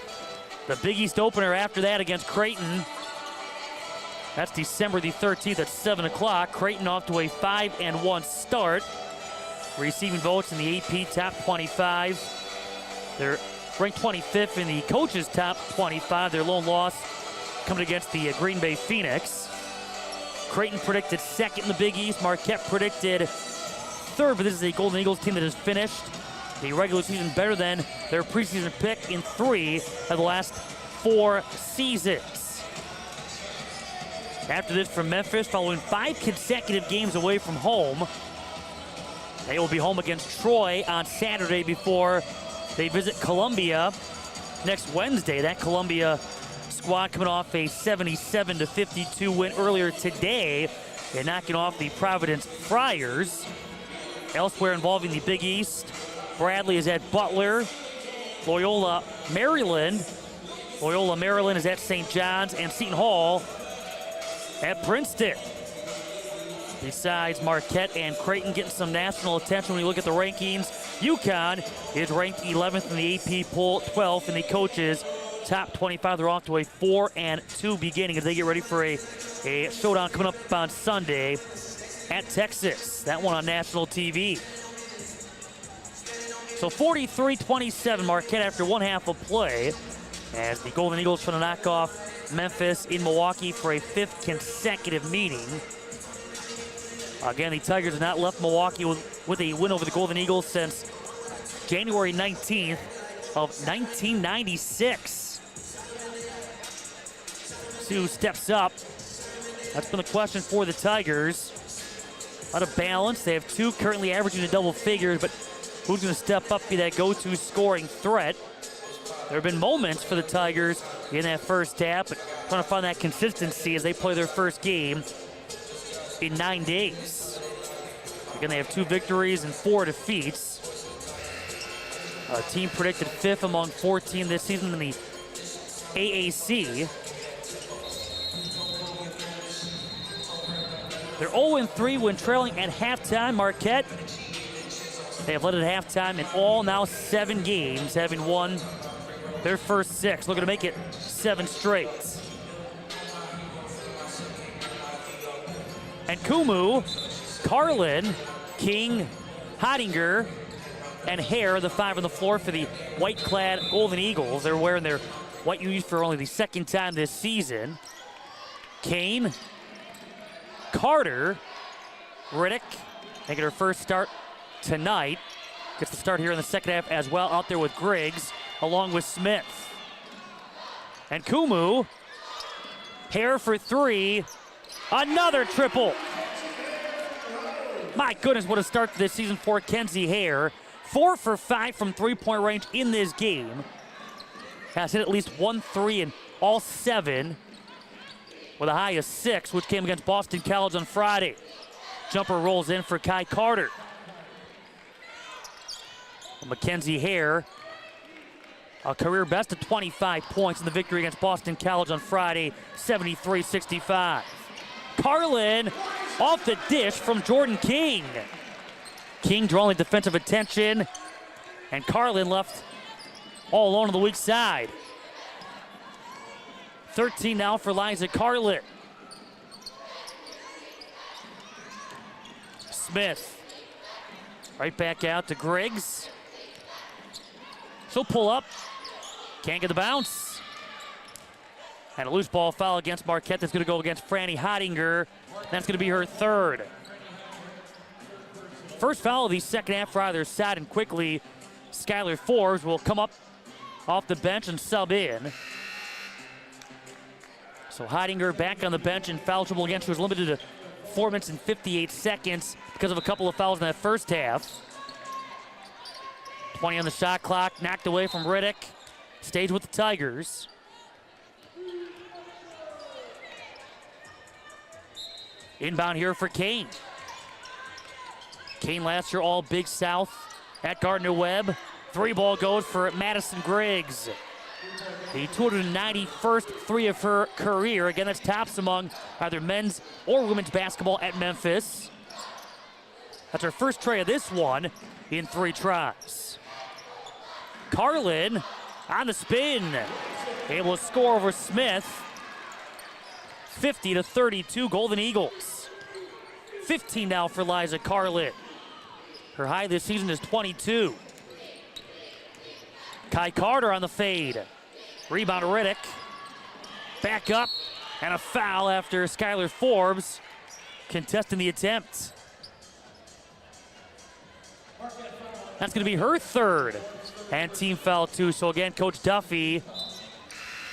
the Big East opener after that against Creighton. That's December the 13th at 7 o'clock. Creighton off to a 5-1 start, receiving votes in the AP Top 25. They're ranked 25th in the coaches' Top 25. Their lone loss coming against the Green Bay Phoenix. Creighton predicted 2nd in the Big East. Marquette predicted 3rd, but this is a Golden Eagles team that has finished the regular season better than their preseason pick in 3 of the last 4 seasons. After this from Memphis, following 5 consecutive games away from home, they will be home against Troy on Saturday before they visit Columbia next Wednesday. That Columbia squad coming off a 77-52 win earlier today. They're knocking off the Providence Friars. Elsewhere involving the Big East, Bradley is at Butler. Loyola, Maryland is at St. John's, and Seton Hall at Princeton. Besides Marquette and Creighton getting some national attention when you look at the rankings, UConn is ranked 11th in the AP poll, 12th in the coaches' Top 25. They're off to a 4-2 beginning as they get ready for a showdown coming up on Sunday at Texas. That one on national TV. So 43-27 Marquette after one half of play as the Golden Eagles trying to knock off Memphis in Milwaukee for a 5th consecutive meeting. Again, the Tigers have not left Milwaukee with a win over the Golden Eagles since January 19th of 1996. See who steps up. That's been the question for the Tigers. A lot of balance. They have 2 currently averaging to double figures, but who's going to step up, be that go-to scoring threat? There have been moments for the Tigers in that first half, but trying to find that consistency as they play their first game in 9 days. Again, they have 2 victories and 4 defeats. A team predicted 5th among 14 this season in the AAC. They're 0-3 when trailing at halftime. Marquette, they have led at halftime in all now 7 games, having won their first 6. Looking to make it 7 straight. And Kumu, Carlin, King, Hottinger, and Hare, the 5 on the floor for the white-clad Golden Eagles. They're wearing their white unis for only the 2nd time this season. Kane, Carter, Riddick, making her first start tonight. Gets the start here in the second half as well, out there with Griggs, along with Smith. And Kumu, Hare for 3, another triple. My goodness, what a start to this season for Kenzie Hare. 4 for 5 from 3-point range in this game. Has hit at least 1 3 in all 7, with a high of 6, which came against Boston College on Friday. Jumper rolls in for Kai Carter. Mackenzie Hare, a career best of 25 points in the victory against Boston College on Friday, 73-65. Carlin off the dish from Jordan King. King drawing defensive attention, and Carlin left all alone on the weak side. 13 now for Liza Carlin. Smith, right back out to Griggs. She'll pull up, can't get the bounce. And a loose ball foul against Marquette that's gonna go against Franny Hottinger. That's gonna be her 3rd. First foul of the second half for either side, and quickly Skylar Forbes will come up off the bench and sub in. So Hottinger back on the bench and foul trouble again. She was limited to 4 minutes and 58 seconds because of a couple of fouls in that first half. 20 on the shot clock, knocked away from Riddick. Stays with the Tigers. Inbound here for Kane. Kane last year all Big South at Gardner-Webb. 3-ball goes for Madison Griggs. The 291st 3 of her career. Again, that's tops among either men's or women's basketball at Memphis. That's her first try of this one in 3 tries. Carlin on the spin, able to score over Smith. 50-32 Golden Eagles. 15 now for Liza Carlin. Her high this season is 22. Kai Carter on the fade. Rebound to Riddick. Back up, and a foul after Skylar Forbes contesting the attempt. That's going to be her 3rd. And team foul 2. So again, Coach Duffy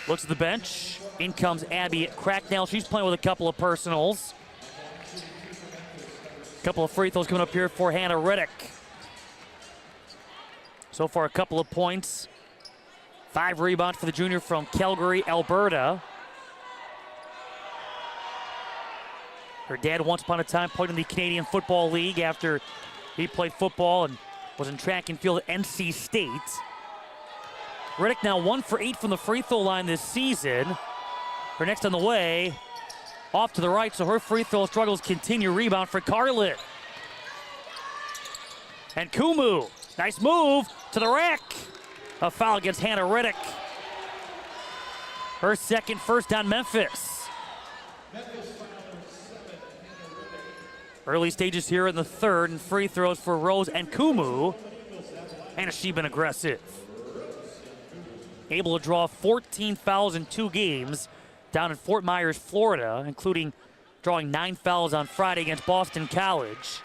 looks at the bench. In comes Abby Cracknell. She's playing with a couple of personals. A couple of free throws coming up here for Hannah Riddick. So far, a couple of points. 5 rebounds for the junior from Calgary, Alberta. Her dad once upon a time played in the Canadian Football League after he played football and was in track and field at NC State. Riddick now 1 for 8 from the free throw line this season. Her next on the way, off to the right, so her free throw struggles continue. Rebound for Carlin. And Kumu, nice move to the rack. A foul against Hannah Riddick. Her second, first on Memphis. Early stages here in the third, and free throws for Rose and Kumu. And has she been aggressive? Able to draw 14 fouls in 2 games down in Fort Myers, Florida, including drawing 9 fouls on Friday against Boston College.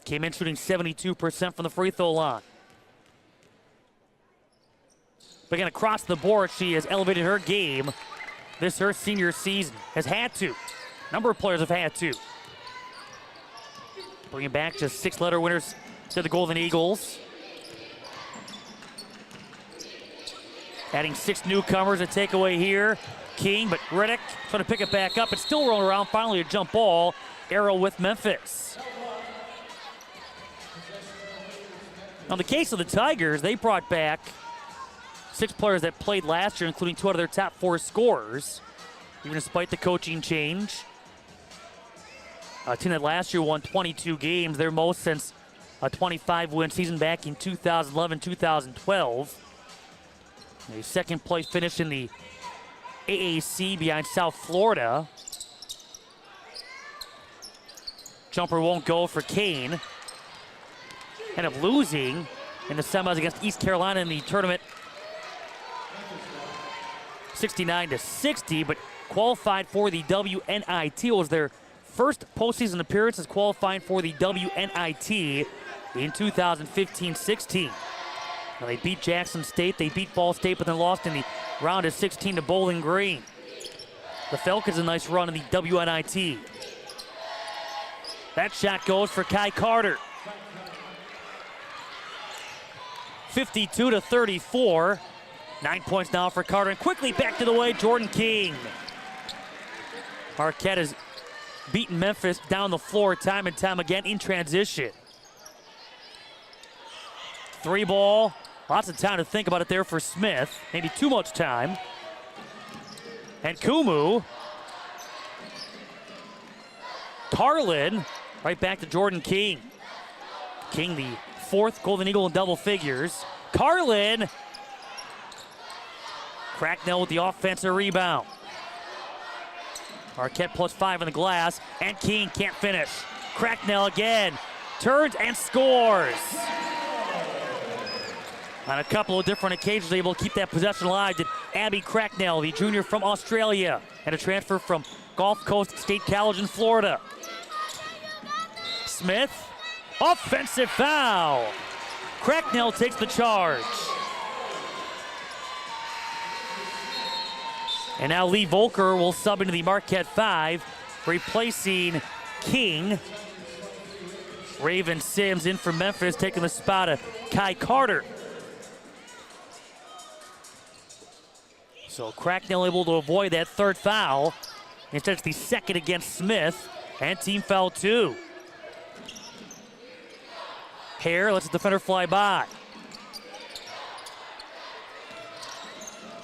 Came in shooting 72% from the free throw line. But again, across the board, she has elevated her game. This her senior season. Has had to. Number of players have had to. Bringing back just 6-letter winners to the Golden Eagles. Adding 6 newcomers, a takeaway here. King, but Riddick trying to pick it back up. It's still rolling around. Finally a jump ball. Arrow with Memphis. Now, in the case of the Tigers, they brought back 6 players that played last year, including 2 out of their top 4 scorers, even despite the coaching change. A team that last year won 22 games, their most since a 25-win season back in 2011-2012. A second-place finish in the AAC behind South Florida. Jumper won't go for Kane. End up losing in the semis against East Carolina in the tournament 69-60, but qualified for the WNIT. It was their first postseason appearance as qualifying for the WNIT in 2015-16. Now they beat Jackson State, they beat Ball State, but then lost in the round of 16 to Bowling Green. The Falcons a nice run in the WNIT. That shot goes for Kai Carter. 52-34. 9 points now for Carter, and quickly back to the way, Jordan King. Marquette has beaten Memphis down the floor time and time again in transition. 3 ball, lots of time to think about it there for Smith. Maybe too much time. And Kumu. Carlin, right back to Jordan King. King, the 4th Golden Eagle in double figures. Carlin. Cracknell with the offensive rebound. Marquette +5 in the glass, and King can't finish. Cracknell again, turns and scores. On a couple of different occasions, able to keep that possession alive did Abby Cracknell, the junior from Australia, and a transfer from Gulf Coast State College in Florida. Smith, offensive foul. Cracknell takes the charge. And now Lee Volker will sub into the Marquette 5, replacing King. Raven Sims in for Memphis, taking the spot of Kai Carter. So Cracknell able to avoid that 3rd foul. Instead, it's the 2nd against Smith, and team foul 2. Hare lets the defender fly by.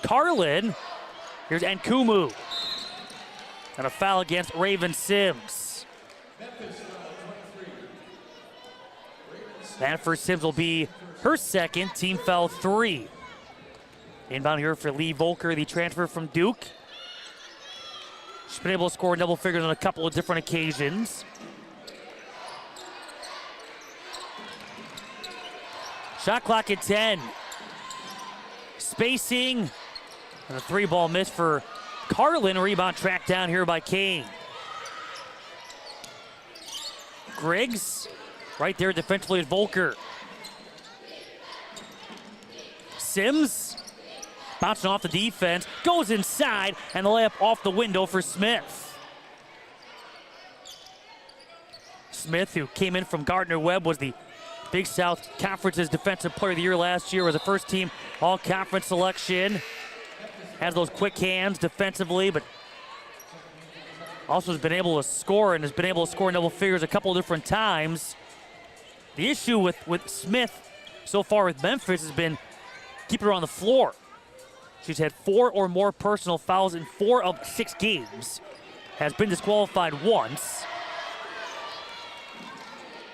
Carlin. Here's Nkumu. And a foul against Raven Sims. And for Sims will be her 2nd, team foul 3. Inbound here for Lee Volker, the transfer from Duke. She's been able to score double figures on a couple of different occasions. Shot clock at 10. Spacing. And a 3-ball miss for Carlin. Rebound tracked down here by Kane. Griggs right there defensively at Volker. Sims bouncing off the defense, goes inside, and the layup off the window for Smith. Smith, who came in from Gardner-Webb, was the Big South Conference's Defensive Player of the Year last year, was a first-team all-conference selection. Has those quick hands defensively, but also has been able to score and has been able to score in double figures a couple of different times. The issue with Smith so far with Memphis has been keeping her on the floor. She's had 4 or more personal fouls in 4 of 6 games. Has been disqualified once.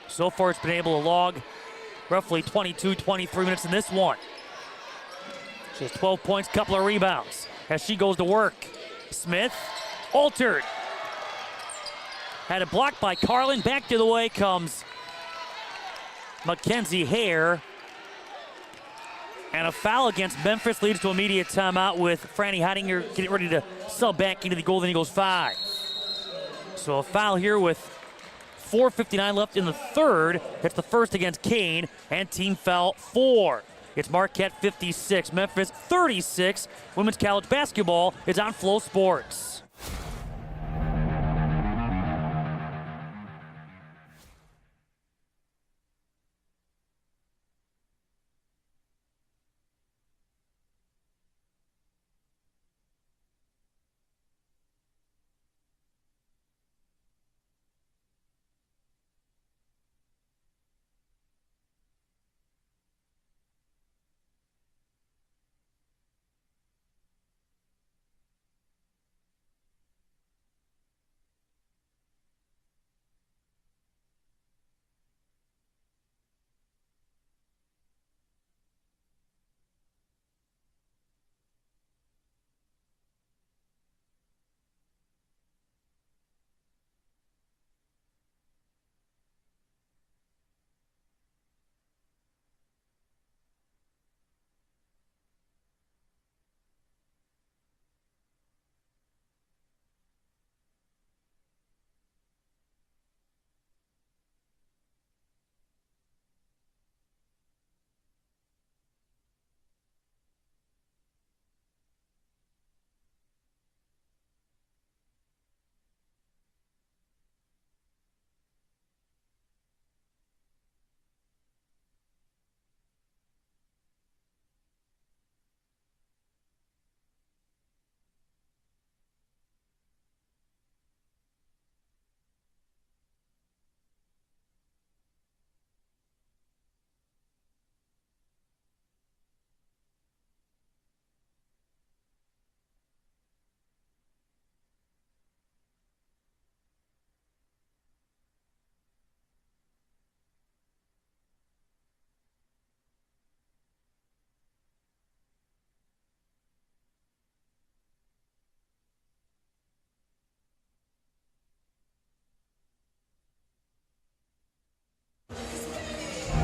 So far it's been able to log roughly 22, 23 minutes in this one. She has 12 points, couple of rebounds as she goes to work. Smith, altered. Had it blocked by Carlin. Back to the way comes Mackenzie Hare. And a foul against Memphis leads to immediate timeout with Franny Heidinger getting ready to sub back into the Golden Eagles 5. So a foul here with 4:59 left in the third. It's the first against Kane, and team foul 4. It's Marquette 56, Memphis 36. Women's college basketball is on Flow Sports.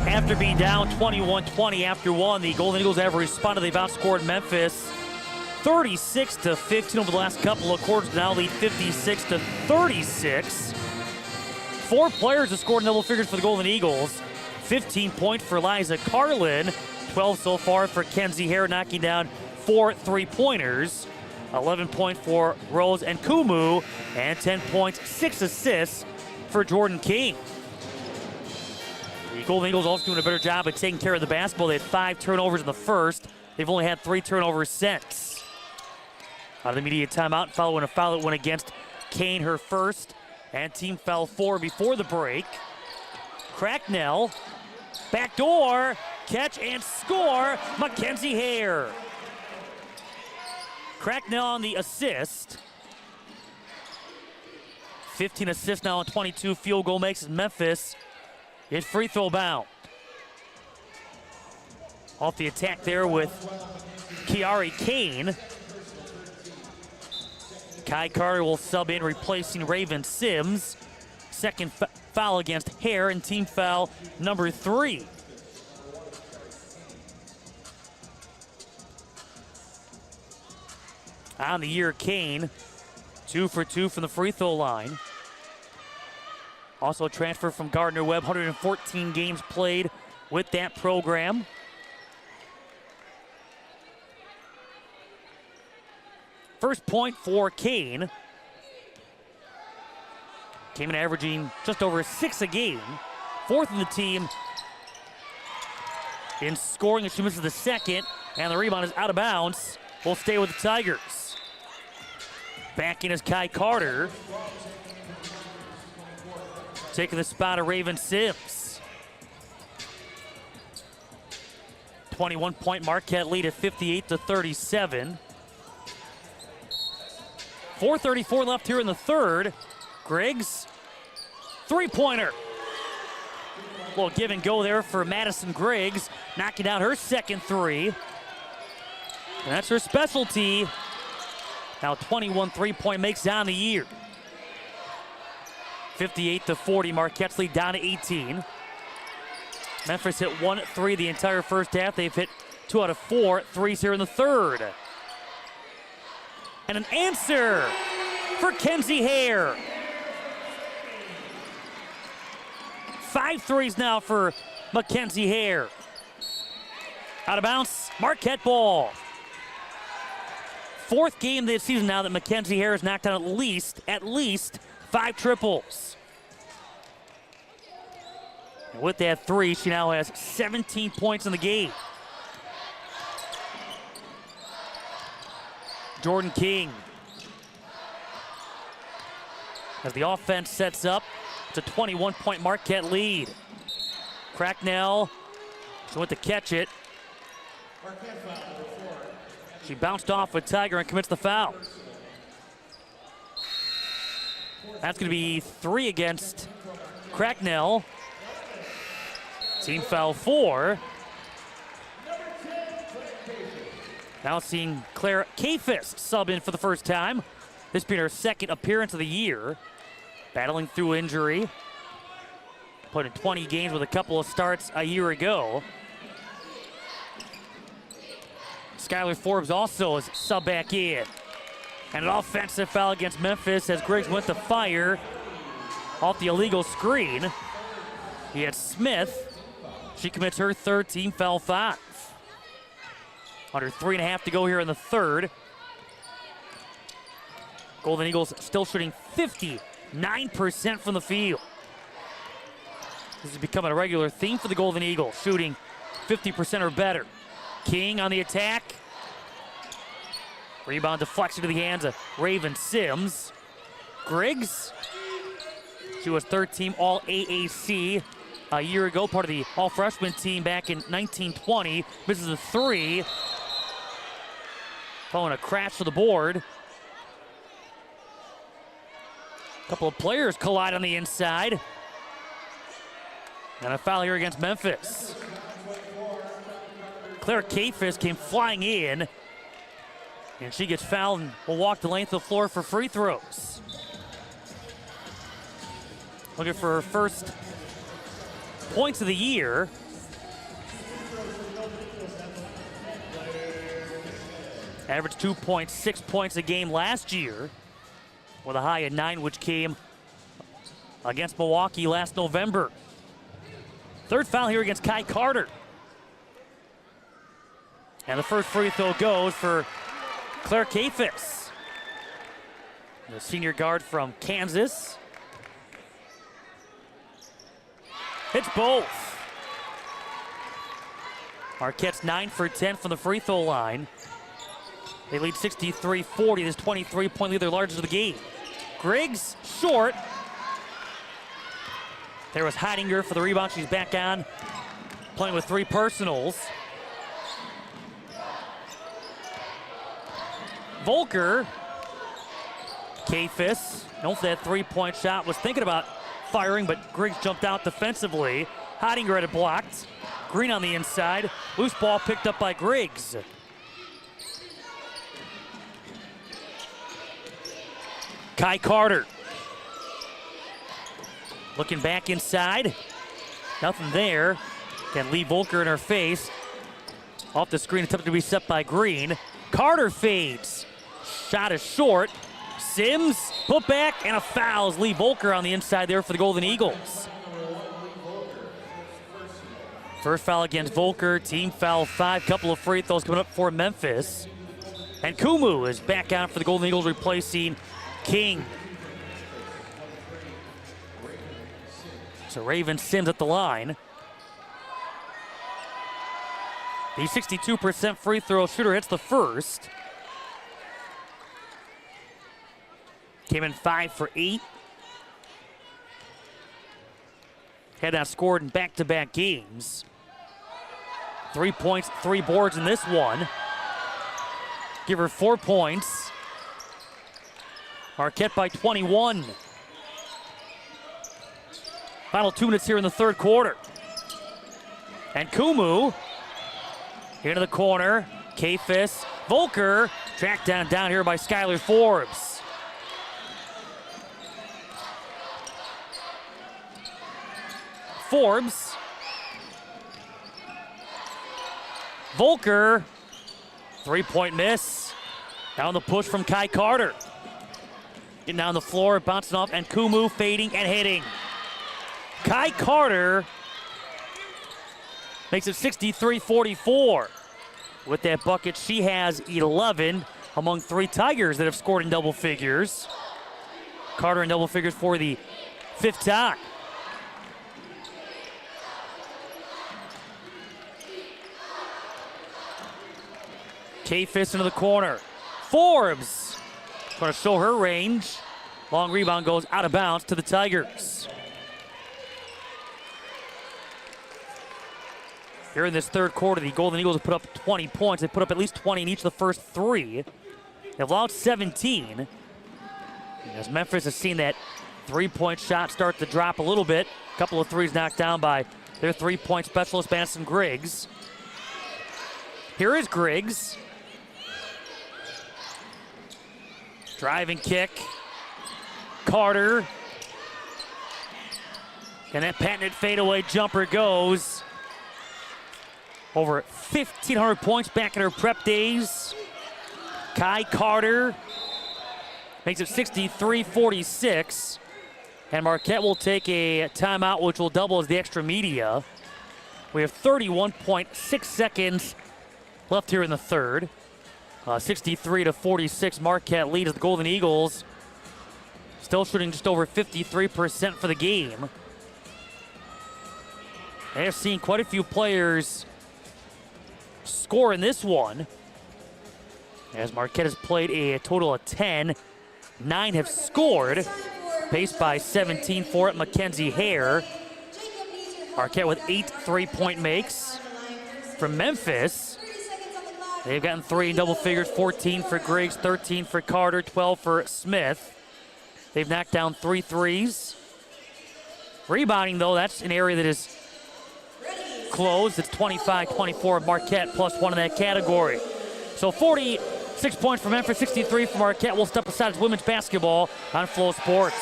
After being down 21-20 after one, the Golden Eagles have responded. They've outscored Memphis 36-15 over the last couple of quarters. Now lead 56-36. 4 players have scored in double figures for the Golden Eagles. 15 points for Liza Carlin. 12 so far for Kenzie Hare, knocking down 4 3-pointers. 11 points for Rose and Kumu. And 10 points, 6 assists for Jordan King. The Golden Eagles also doing a better job at taking care of the basketball. They had 5 turnovers in the first. They've only had 3 turnovers since. Out of the immediate timeout, following a foul that went against Kane, her first. And team foul 4 before the break. Cracknell, backdoor, catch and score, Mackenzie Hare. Cracknell on the assist. 15 assists now on 22 field goal makes Memphis. It's free throw bound. Off the attack there with Kiari Kane. Kai Carter will sub in, replacing Raven Sims. Second foul against Hare, and team foul number 3. On the year, Kane, 2 for 2 from the free throw line. Also a transfer from Gardner-Webb, 114 games played with that program. First point for Kane. Came in averaging just over 6 a game. 4th in the team in scoring as she misses the second, and the rebound is out of bounds. Will stay with the Tigers. Back in is Kai Carter. Taking the spot of Raven Sims. 21-point Marquette lead at 58-37. 4:34 left here in the third. Griggs, 3-pointer. Little give and go there for Madison Griggs, knocking down her second 3. And that's her specialty. Now 21 3-point makes on the year. 58-40, Marquette's lead down to 18. Memphis hit 1-3 the entire first half. They've hit 2 out of 4 threes here in the third. And an answer for Kenzie Hare. 5 threes now for Mackenzie Hare. Out of bounds, Marquette ball. 4th game this season now that Mackenzie Hare has knocked down at least 5 triples. And with that 3, she now has 17 points in the game. Jordan King. As the offense sets up, it's a 21-point Marquette lead. Cracknell, she went to catch it. She bounced off with Tiger and commits the foul. That's going to be 3 against Cracknell. Team foul 4. Now seeing Claire Kafis sub in for the first time. This being her 2nd appearance of the year. Battling through injury. Put in 20 games with a couple of starts a year ago. Skylar Forbes also is sub back in. And an offensive foul against Memphis as Griggs went to fire off the illegal screen. He had Smith. She commits her 3rd team foul 5. Under 3.5 to go here in the third. Golden Eagles still shooting 59% from the field. This is becoming a regular theme for the Golden Eagles, shooting 50% or better. King on the attack. Rebound deflection to the hands of Raven Sims. Griggs. She was 3rd team All AAC a year ago, part of the all-freshman team back in 1920. Misses a 3. Following a crash to the board. A couple of players collide on the inside. And a foul here against Memphis. Claire Kafis came flying in. And she gets fouled and will walk the length of the floor for free throws. Looking for her first points of the year. Averaged 2.6 points a game last year with a high of 9, which came against Milwaukee last November. 3rd foul here against Kai Carter. And the first free throw goes for Claire Kafis, the senior guard from Kansas. Hits both. Marquette's 9 for 10 from the free throw line. They lead 63-40. This 23-point lead, their largest of the game. Griggs, short. There was Heidinger for the rebound. She's back on, playing with 3 personals. Volker. Kafis, known for that 3-point shot, was thinking about firing, but Griggs jumped out defensively. Heidinger had it blocked. Green on the inside. Loose ball picked up by Griggs. Kai Carter. Looking back inside. Nothing there. Can leave Volker in her face. Off the screen, attempted to be set by Green. Carter fades. Shot is short. Sims, put back, and a foul as Lee Volker on the inside there for the Golden Eagles. First foul against Volker, team foul 5, couple of free throws coming up for Memphis. And Kumu is back on for the Golden Eagles, replacing King. So Raven Sims at the line. The 62% free throw shooter hits the first. Came in 5 for 8. Had not scored in back-to-back games. 3 points, 3 boards in this one. Give her 4 points. Marquette by 21. Final 2 minutes here in the third quarter. And Kumu into the corner. Kafis, Volker, tracked down here by Skylar Forbes. Forbes. Volker, 3-point miss. Down the push from Kai Carter. Getting down the floor, bouncing off, and Kumu fading and hitting. Kai Carter makes it 63-44. With that bucket, she has 11 among 3 Tigers that have scored in double figures. Carter in double figures for the 5th time. K-Fist into the corner. Forbes going to show her range. Long rebound goes out of bounds to the Tigers. Here in this third quarter, the Golden Eagles have put up 20 points. They put up at least 20 in each of the first 3. They've allowed 17. As Memphis has seen that 3-point shot start to drop a little bit. A couple of threes knocked down by their 3-point specialist, Madison Griggs. Here is Griggs. Driving kick. Carter. And that patented fadeaway jumper goes. Over 1,500 points back in her prep days. Kai Carter makes it 63-46. And Marquette will take a timeout, which will double as the extra media. We have 31.6 seconds left here in the third. 63-46, Marquette leads the Golden Eagles. Still shooting just over 53% for the game. They have seen quite a few players score in this one. As Marquette has played a total of 10. 9 have scored. Paced by 17 for it, Mackenzie Hare. Marquette with 8 3-point makes. From Memphis, they've gotten 3 in double figures, 14 for Griggs, 13 for Carter, 12 for Smith. They've knocked down 3 threes. Rebounding, though, that's an area that is closed. It's 25-24 Marquette, plus 1 in that category. So 46 points for Memphis, 63 for Marquette. We'll step aside as women's basketball on Flow Sports.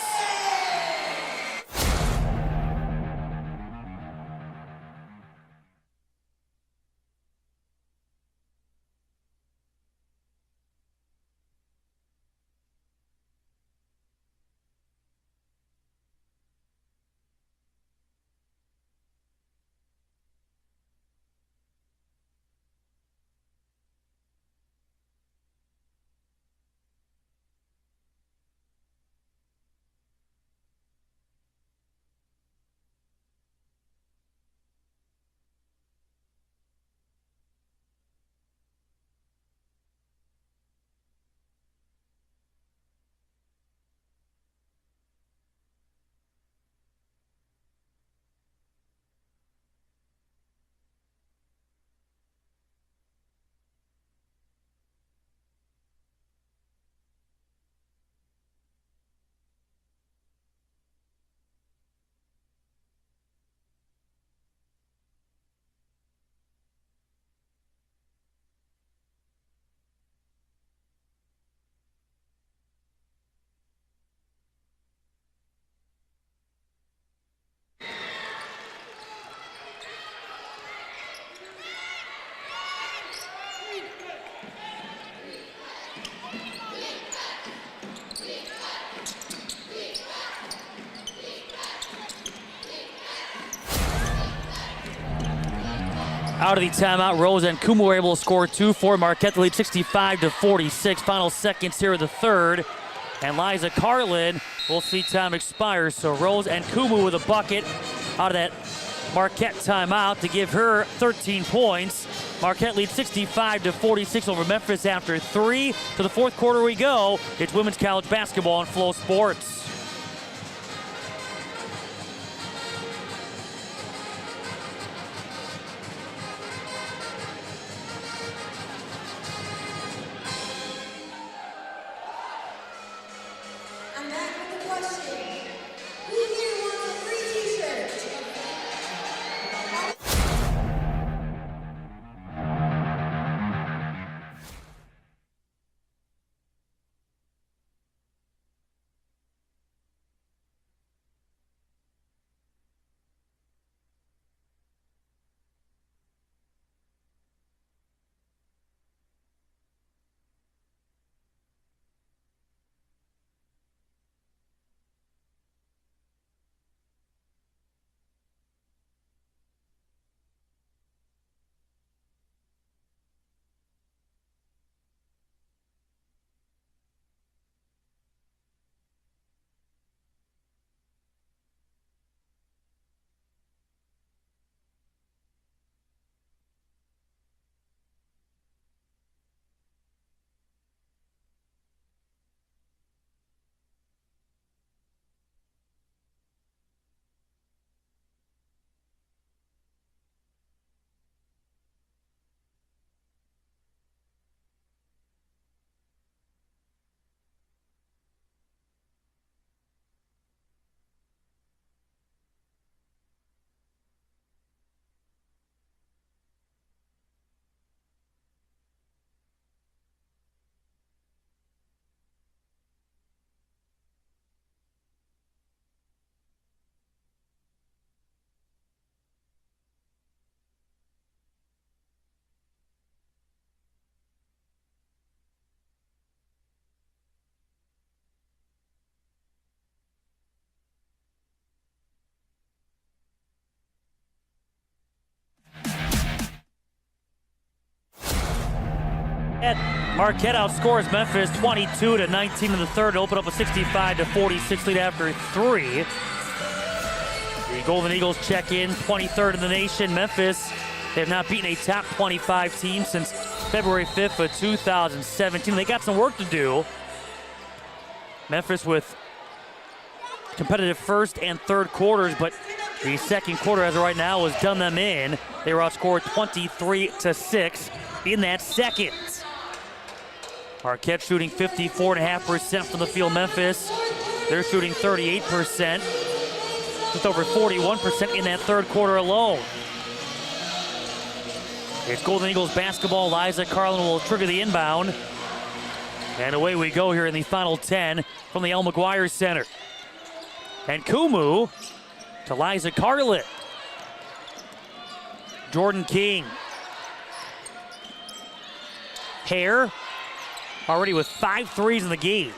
Out of the timeout, Rose and Kumu were able to score 2 for Marquette. The lead 65-46. Final seconds here of the third. And Liza Carlin will see time expire. So Rose and Kumu with a bucket out of that Marquette timeout to give her 13 points. Marquette leads 65-46 over Memphis after 3. To the fourth quarter we go. It's women's college basketball on Flow Sports. Marquette outscores Memphis 22-19 in the third to open up a 65-46 lead after 3. The Golden Eagles check in 23rd in the nation. Memphis, they have not beaten a top 25 team since February 5th of 2017. They got some work to do. Memphis with competitive first and third quarters, but the second quarter as of right now has done them in. They were outscored 23-6 in that second. Marquette shooting 54.5% from the field. Memphis, they're shooting 38%, just over 41% in that third quarter alone. It's Golden Eagles basketball. Liza Carlin will trigger the inbound. And away we go here in the final 10 from the El McGuire Center. And Kumu to Liza Carlin. Jordan King. Hare already with 5 threes in the game.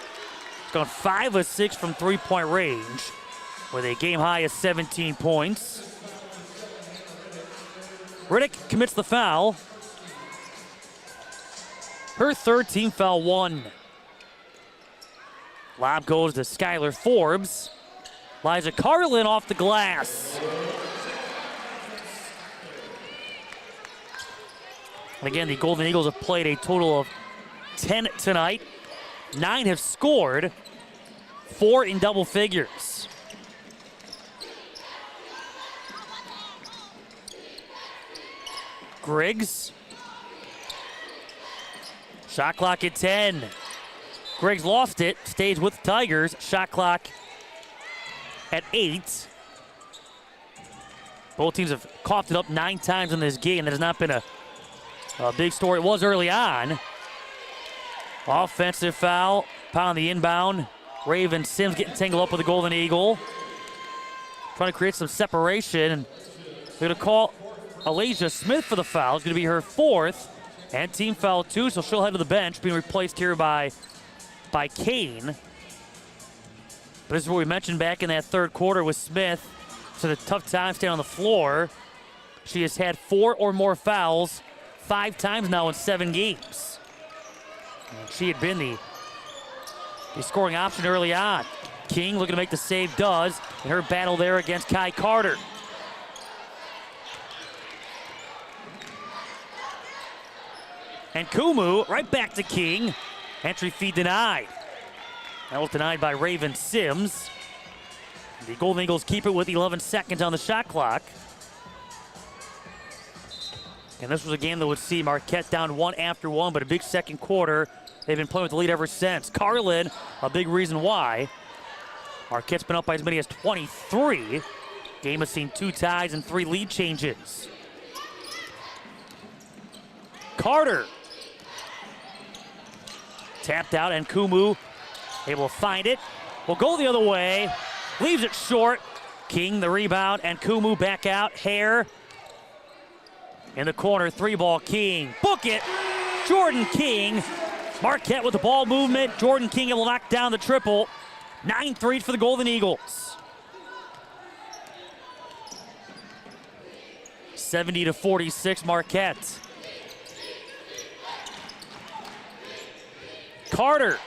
Gone 5 of 6 from three-point range with a game high of 17 points. Riddick commits the foul. Her third team foul 1. Lob goes to Skylar Forbes. Liza Carlin off the glass. And again, the Golden Eagles have played a total of 10 tonight. 9 have scored, 4 in double figures. Griggs. Shot clock at 10. Griggs lost it, stays with the Tigers. Shot clock at 8. Both teams have coughed it up 9 times in this game. That has not been a big story. It was early on. Offensive foul, pound the inbound. Raven Sims getting tangled up with the Golden Eagle. Trying to create some separation. And they're going to call Alasia Smith for the foul. It's going to be her 4th. And team foul 2, so she'll head to the bench, being replaced here by Kane. But this is what we mentioned back in that third quarter with Smith. So the tough time staying on the floor. She has had 4 or more fouls 5 times now in 7 games. And she had been the scoring option early on. King looking to make the save, does, in her battle there against Kai Carter. And Kumu right back to King. Entry feed denied. That was denied by Raven Sims. The Golden Eagles keep it with 11 seconds on the shot clock. And this was a game that would see Marquette down 1 after 1, but a big second quarter. They've been playing with the lead ever since. Carlin, a big reason why. Marquette's been up by as many as 23. Game has seen 2 ties and 3 lead changes. Carter. Tapped out, and Kumu able to find it. Will go the other way. Leaves it short. King the rebound, and Kumu back out. Hare in the corner, 3-ball King. Book it. Jordan King. Marquette with the ball movement. Jordan King able to knock down the triple. 9 threes for the Golden Eagles. 70-46 Marquette. Carter.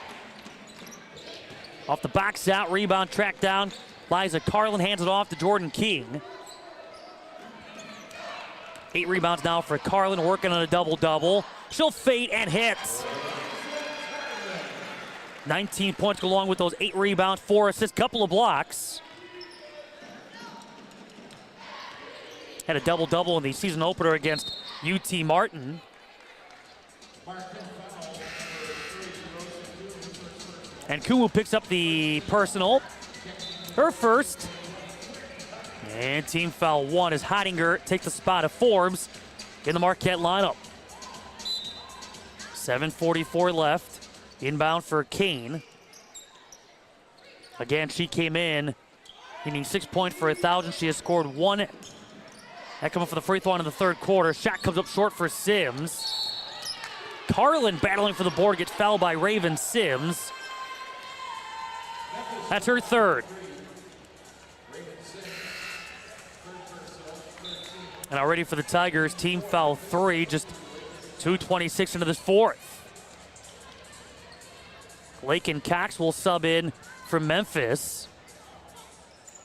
Off the box out, rebound tracked down. Liza Carlin hands it off to Jordan King. 8 rebounds now for Carlin, working on a double-double. She'll fade and hits. 19 points along with those 8 rebounds, 4 assists, couple of blocks. Had a double-double in the season opener against UT Martin. And Kumu picks up the personal, her first. And team foul 1 as Heidinger takes the spot of Forbes in the Marquette lineup. 7:44 left. Inbound for Kane. Again, she came in needing 6 points for 1,000. She has scored 1. That comes up for the free throw in the third quarter. Shot comes up short for Sims. Carlin battling for the board, gets fouled by Raven Sims. That's her third. And already for the Tigers, team foul 3, just 2:26 into this fourth. Lakin Cox will sub in for Memphis.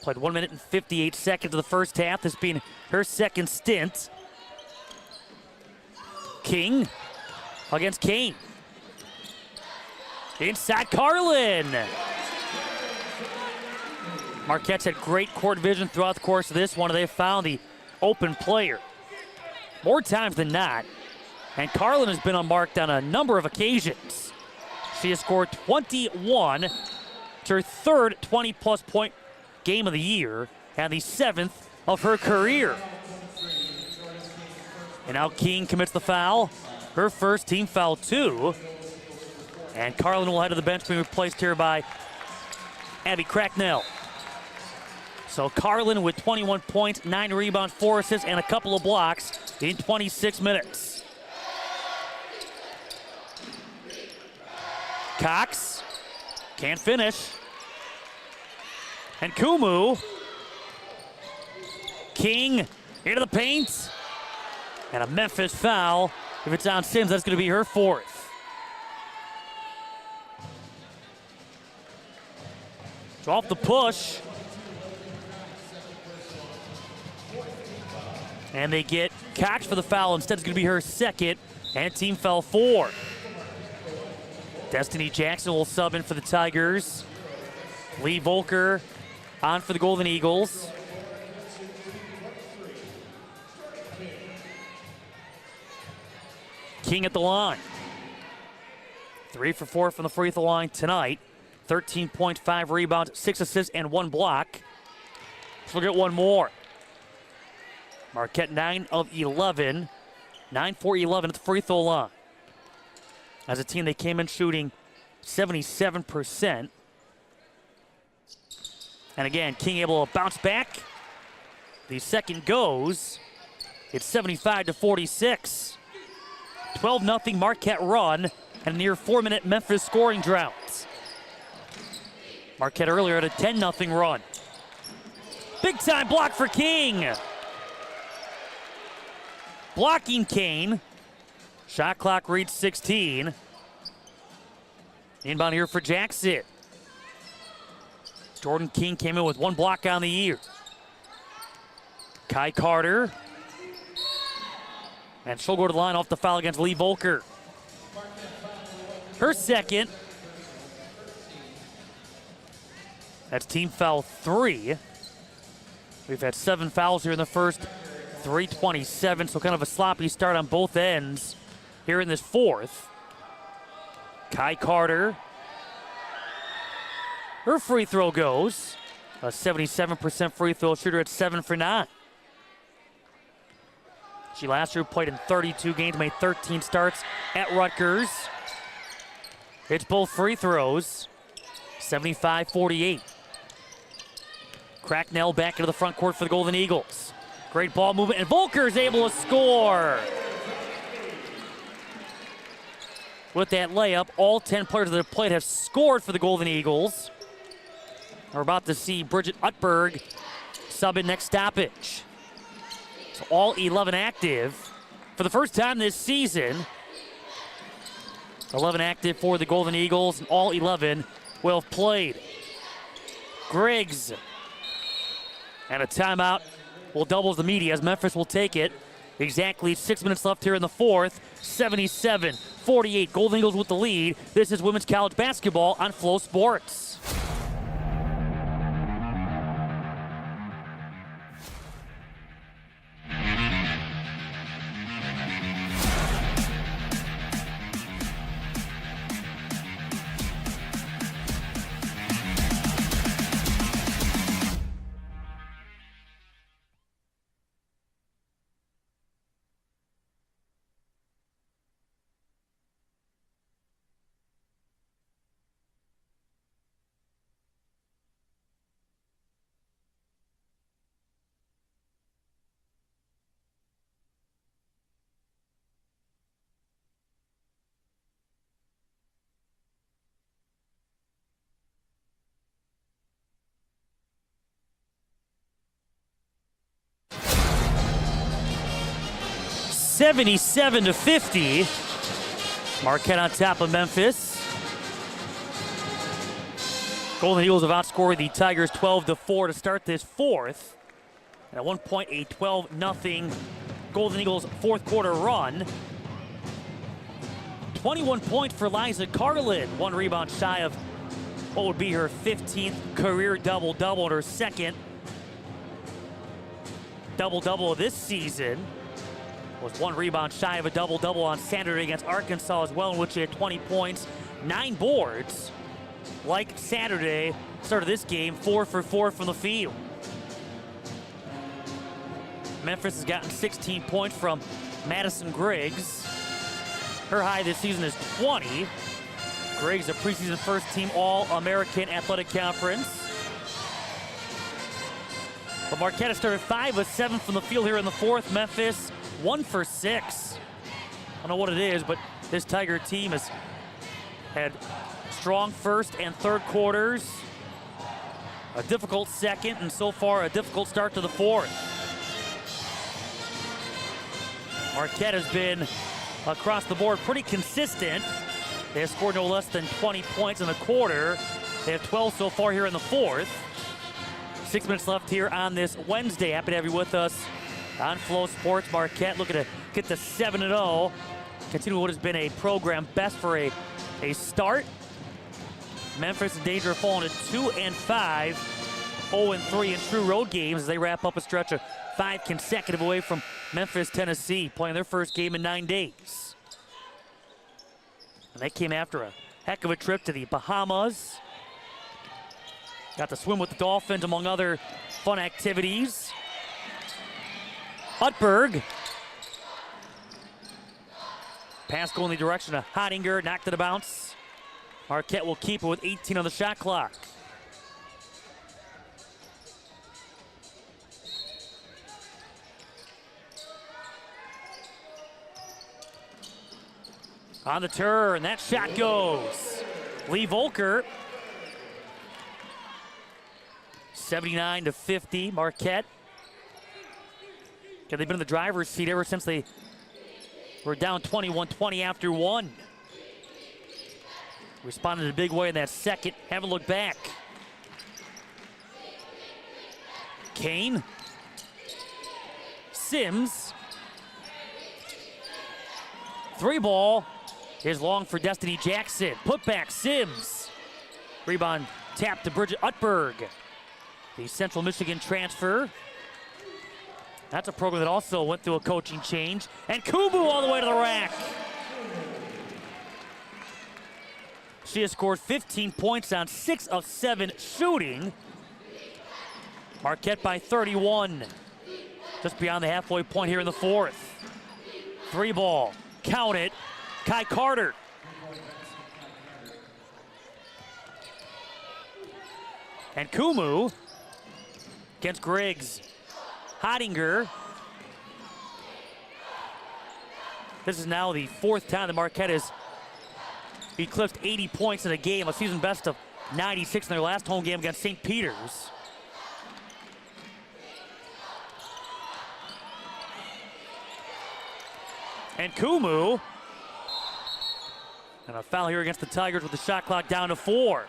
Played 1 minute and 58 seconds of the first half. This being her second stint. King against Kane. Inside Carlin. Marquette's had great court vision throughout the course of this one. They found the open player more times than not. And Carlin has been unmarked on a number of occasions. She has scored 21. It's her third 20-plus point game of the year and the 7th of her career. And now King commits the foul. Her first team foul, 2. And Carlin will head to the bench, being replaced here by Abby Cracknell. So Carlin with 21 points, 9 rebounds, 4 assists, and a couple of blocks in 26 minutes. Cox can't finish. And Kumu. King into the paint. And a Memphis foul. If it's on Sims, that's going to be her 4th. So off the push. And they get Cox for the foul. Instead, it's going to be her 2nd. And team foul 4. Destiny Jackson will sub in for the Tigers. Lee Volker on for the Golden Eagles. King at the line. 3 for 4 from the free throw line tonight. 13.5 rebounds, 6 assists, and 1 block. She'll get one more. Marquette 9 of 11. 9 for 11 at the free throw line. As a team, they came in shooting 77%. And again, King able to bounce back. The second goes. It's 75-46. 12-0 Marquette run and a near 4-minute Memphis scoring drought. Marquette earlier at a 10-0 run. Big time block for King. Blocking Kane. Shot clock reads 16. Inbound here for Jackson. Jordan King came in with 1 block on the year. Kai Carter. And she'll go to the line off the foul against Lee Volker. Her 2nd. That's team foul 3. We've had 7 fouls here in the first. 3:27, so kind of a sloppy start on both ends here in this 4th. Kai Carter. Her free throw goes. A 77% free throw shooter at 7 for 9. She last year played in 32 games, made 13 starts at Rutgers. It's both free throws. 75-48. Cracknell back into the front court for the Golden Eagles. Great ball movement, and Volker is able to score. With that layup, all 10 players that have played have scored for the Golden Eagles. We're about to see Bridget Utberg sub in next stoppage. So all 11 active for the first time this season. 11 active for the Golden Eagles, and all 11 will have played. Griggs. And a timeout will double the media as Memphis will take it. Exactly 6 minutes left here in the 4th. 77-48. Golden Eagles with the lead. This is women's college basketball on Flow Sports. (77-50). Marquette on top of Memphis. Golden Eagles have outscored the Tigers 12-4 to start this fourth. And at one point, a 12-0 Golden Eagles fourth quarter run. 21 points for Liza Carlin. 1 rebound shy of what would be her 15th career double-double and her second double-double of this season. Was 1 rebound shy of a double-double on Saturday against Arkansas as well, in which she had 20 points, 9 boards. Like Saturday, started this game 4 for 4 from the field. Memphis has gotten 16 points from Madison Griggs. Her high this season is 20. Griggs, a preseason first-team All-American Athletic Conference. But Marquette has started 5 of 7 from the field here in the fourth. Memphis 1 for 6. I don't know what it is, but this Tiger team has had strong first and third quarters, a difficult second, and so far a difficult start to the fourth. Marquette has been across the board pretty consistent. They have scored no less than 20 points in the quarter. They have 12 so far here in the fourth. 6 minutes left here on this Wednesday. Happy to have you with us on Flow Sports. Marquette looking to get to 7-0. Continue what has been a program best for a start. Memphis in danger of falling to 2-5, 0-3 in true road games as they wrap up a stretch of 5 consecutive away from Memphis, Tennessee, playing their first game in 9 days. And they came after a heck of a trip to the Bahamas. Got to swim with the Dolphins, among other fun activities. Hutberg. Pass going in the direction of Hottinger, knocked it a bounce. Marquette will keep it with 18 on the shot clock. On the turn, that shot goes. Lee Volker. 79-50, Marquette. They've been in the driver's seat ever since they were down 21-20 after 1. Responded in a big way in that second. Haven't looked back. Kane. Sims. 3 ball is long for Destiny Jackson. Put back Sims. Rebound tap to Bridget Utberg. The Central Michigan transfer. That's a program that also went through a coaching change. And Kubu all the way to the rack. She has scored 15 points on 6 of 7 shooting. Marquette by 31. Just beyond the halfway point here in the fourth. 3 ball, count it, Kai Carter. And Kumu against Griggs. Hottinger. This is now the 4th time that Marquette has eclipsed 80 points in a game, a season best of 96 in their last home game against St. Peter's. And Kumu. And a foul here against the Tigers with the shot clock down to 4.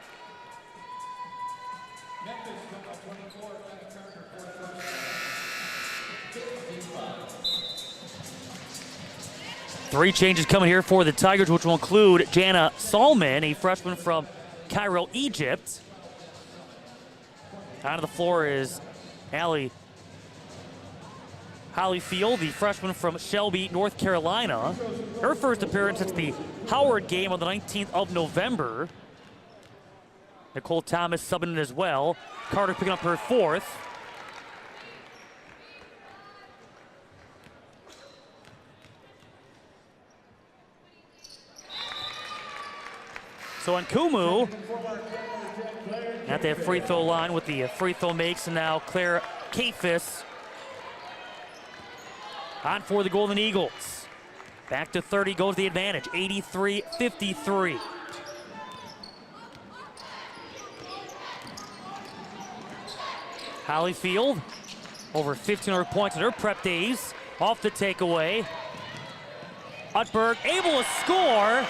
Three changes coming here for the Tigers, which will include Jana Salman, a freshman from Cairo, Egypt. Onto the floor is Allie Hollyfield, the freshman from Shelby, North Carolina. Her first appearance since the Howard game on the 19th of November. Nicole Thomas subbing in as well. Carter picking up her 4th. So Nkumu at that free throw line with the free throw makes, and now Claire Kafis on for the Golden Eagles. Back to 30 goes the advantage, 83-53. Hollyfield, over 1,500 points in her prep days, off the takeaway. Utberg able to score.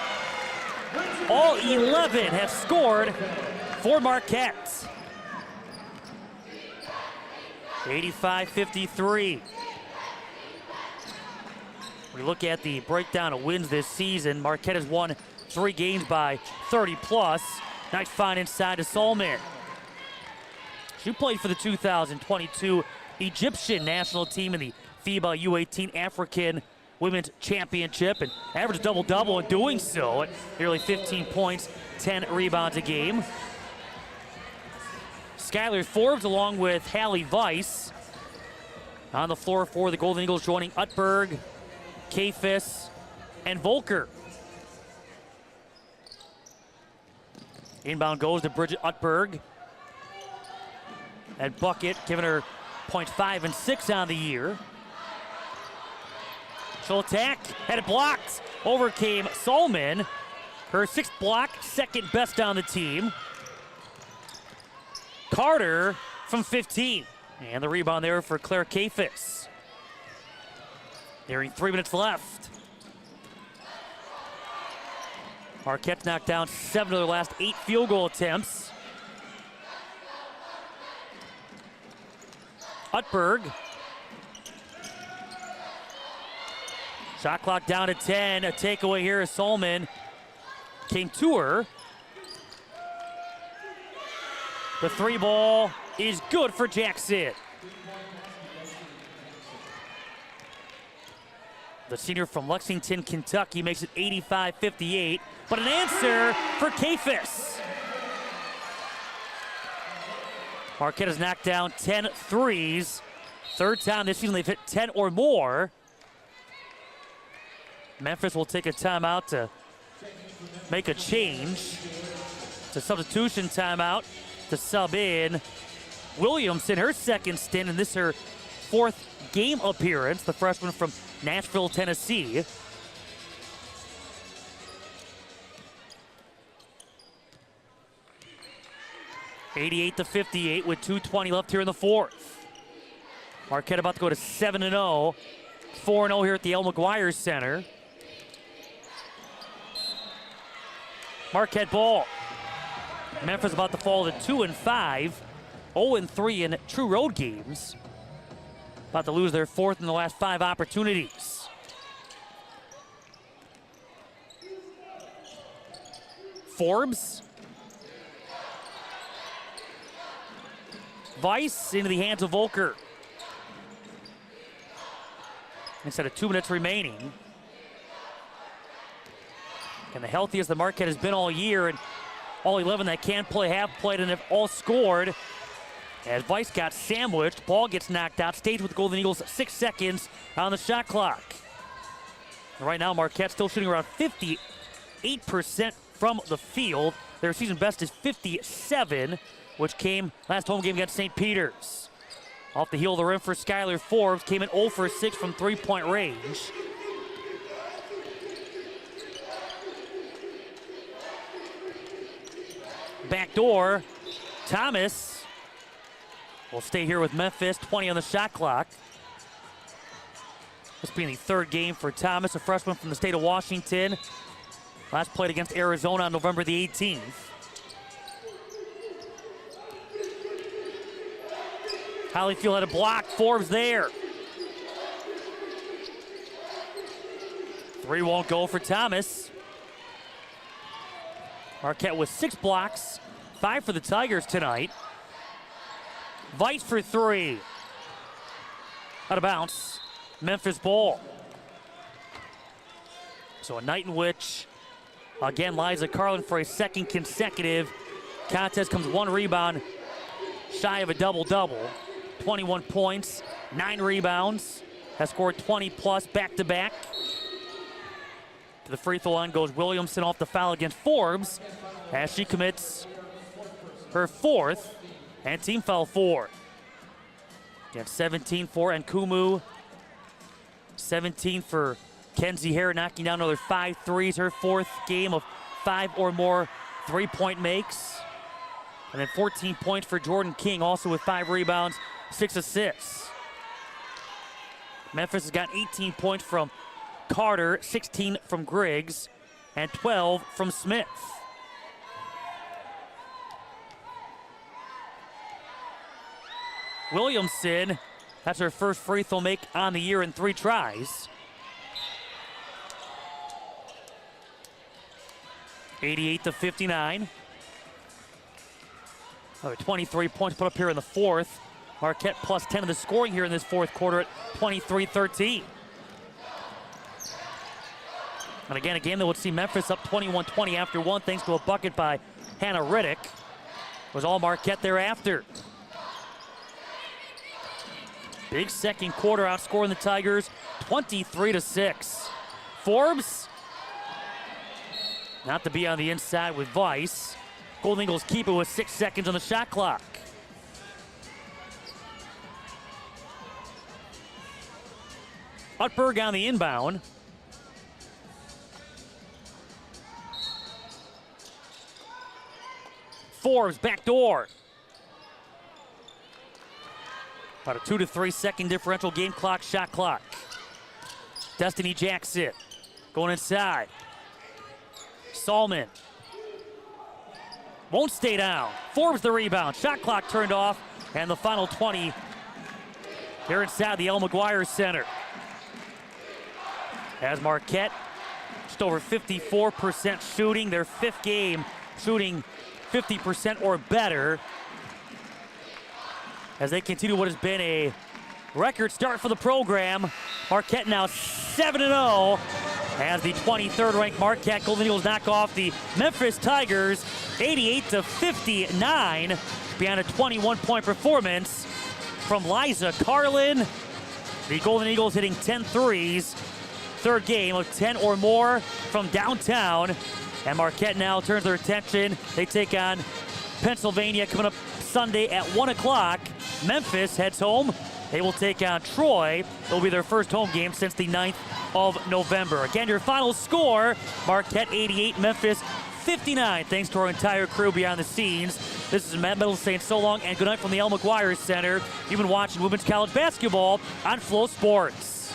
All 11 have scored for Marquette. 85-53. We look at the breakdown of wins this season. Marquette has won 3 games by 30 plus. Nice find inside to Solman. She played for the 2022 Egyptian national team in the FIBA U18 African Women's Championship and averaged double-double in doing so at nearly 15 points, 10 rebounds a game. Skylar Forbes along with Hallie Weiss on the floor for the Golden Eagles, joining Utberg, Kafis, and Volker. Inbound goes to Bridget Utberg. And bucket, giving her 0.5 and 6 on the year. She'll attack, had it blocked. Overcame Solman. Her 6th block, 2nd best on the team. Carter from 15. And the rebound there for Claire Kafis. Nearing 3 minutes left. Marquette knocked down 7 of their last 8 field goal attempts. Utberg. Shot clock down to 10. A takeaway here as Solman came to her. The 3 ball is good for Jackson. The senior from Lexington, Kentucky makes it 85-58, but an answer for Kafis. Marquette has knocked down 10 threes. 3rd time this season they've hit 10 or more. Memphis will take a timeout to make a change. It's a substitution timeout to sub in Williamson, her 2nd stint, and this her 4th game appearance, the freshman from Nashville, Tennessee. (88-58) with 2:20 left here in the 4th. Marquette about to go to 7-0, 4-0 here at the El McGuire Center. Marquette ball. Memphis about to fall to 2-5, 0-3 in true road games. About to lose their 4th in the last 5 opportunities. Forbes. Weiss into the hands of Volker. Instead of 2 minutes remaining. And the healthiest the Marquette has been all year, and all 11 that can play have played and have all scored. As Weiss got sandwiched, ball gets knocked out, stays with the Golden Eagles, 6 seconds on the shot clock. And right now, Marquette still shooting around 58% from the field. Their season best is 57, which came last home game against St. Peter's. Off the heel of the rim for Skylar Forbes, came in 0 for 6 from 3-point range. Backdoor, Thomas will stay here with Memphis, 20 on the shot clock. This being the 3rd game for Thomas, a freshman from the state of Washington. Last played against Arizona on November the 18th. Hollyfield had a block, Forbes there. 3 won't go for Thomas. Marquette with 6 blocks, 5 for the Tigers tonight. Weiss for 3. Out of bounds. Memphis ball. So a night in which, again, Liza Carlin for a 2nd consecutive contest comes 1 rebound shy of a double-double. 21 points, 9 rebounds, has scored 20 plus back-to-back. To the free throw line goes Williamson off the foul against Forbes as she commits her 4th and team foul 4. Again, 17 for Nkumu, 17 for Kenzie Hare, knocking down another 5 threes, her 4th game of 5 or more 3-point makes. And then 14 points for Jordan King, also with 5 rebounds, 6 assists. Memphis has got 18 points from Carter, 16 from Griggs, and 12 from Smith. Williamson, that's her first free throw make on the year in 3 tries. 88-59. 23 points put up here in the fourth. Marquette plus 10 of the scoring here in this fourth quarter at 23-13. And again, a game that would see Memphis up 21-20 after 1 thanks to a bucket by Hannah Riddick. It was all Marquette thereafter. Big second quarter, outscoring the Tigers 23-6. Forbes, not to be on the inside with Weiss. Golden Eagles keep it with 6 seconds on the shot clock. Utberg on the inbound. Forbes backdoor. About a 2 to 3 second differential game clock, shot clock. Destiny Jackson going inside. Salman won't stay down. Forbes the rebound. Shot clock turned off, and the final 20 here inside the El McGuire Center. As Marquette just over 54% shooting, their 5th game shooting 50% or better, as they continue what has been a record start for the program. Marquette now 7-0 as the 23rd ranked Marquette Golden Eagles knock off the Memphis Tigers 88-59 behind a 21-point performance from Liza Carlin. The Golden Eagles hitting 10 threes, 3rd game of 10 or more from downtown. And Marquette now turns their attention. They take on Pennsylvania coming up Sunday at 1 o'clock. Memphis heads home. They will take on Troy. It will be their first home game since the 9th of November. Again, your final score, Marquette 88, Memphis 59. Thanks to our entire crew behind the scenes. This is Matt Middle saying so long and good night from the El McGuire Center. You've been watching women's college basketball on Flow Sports.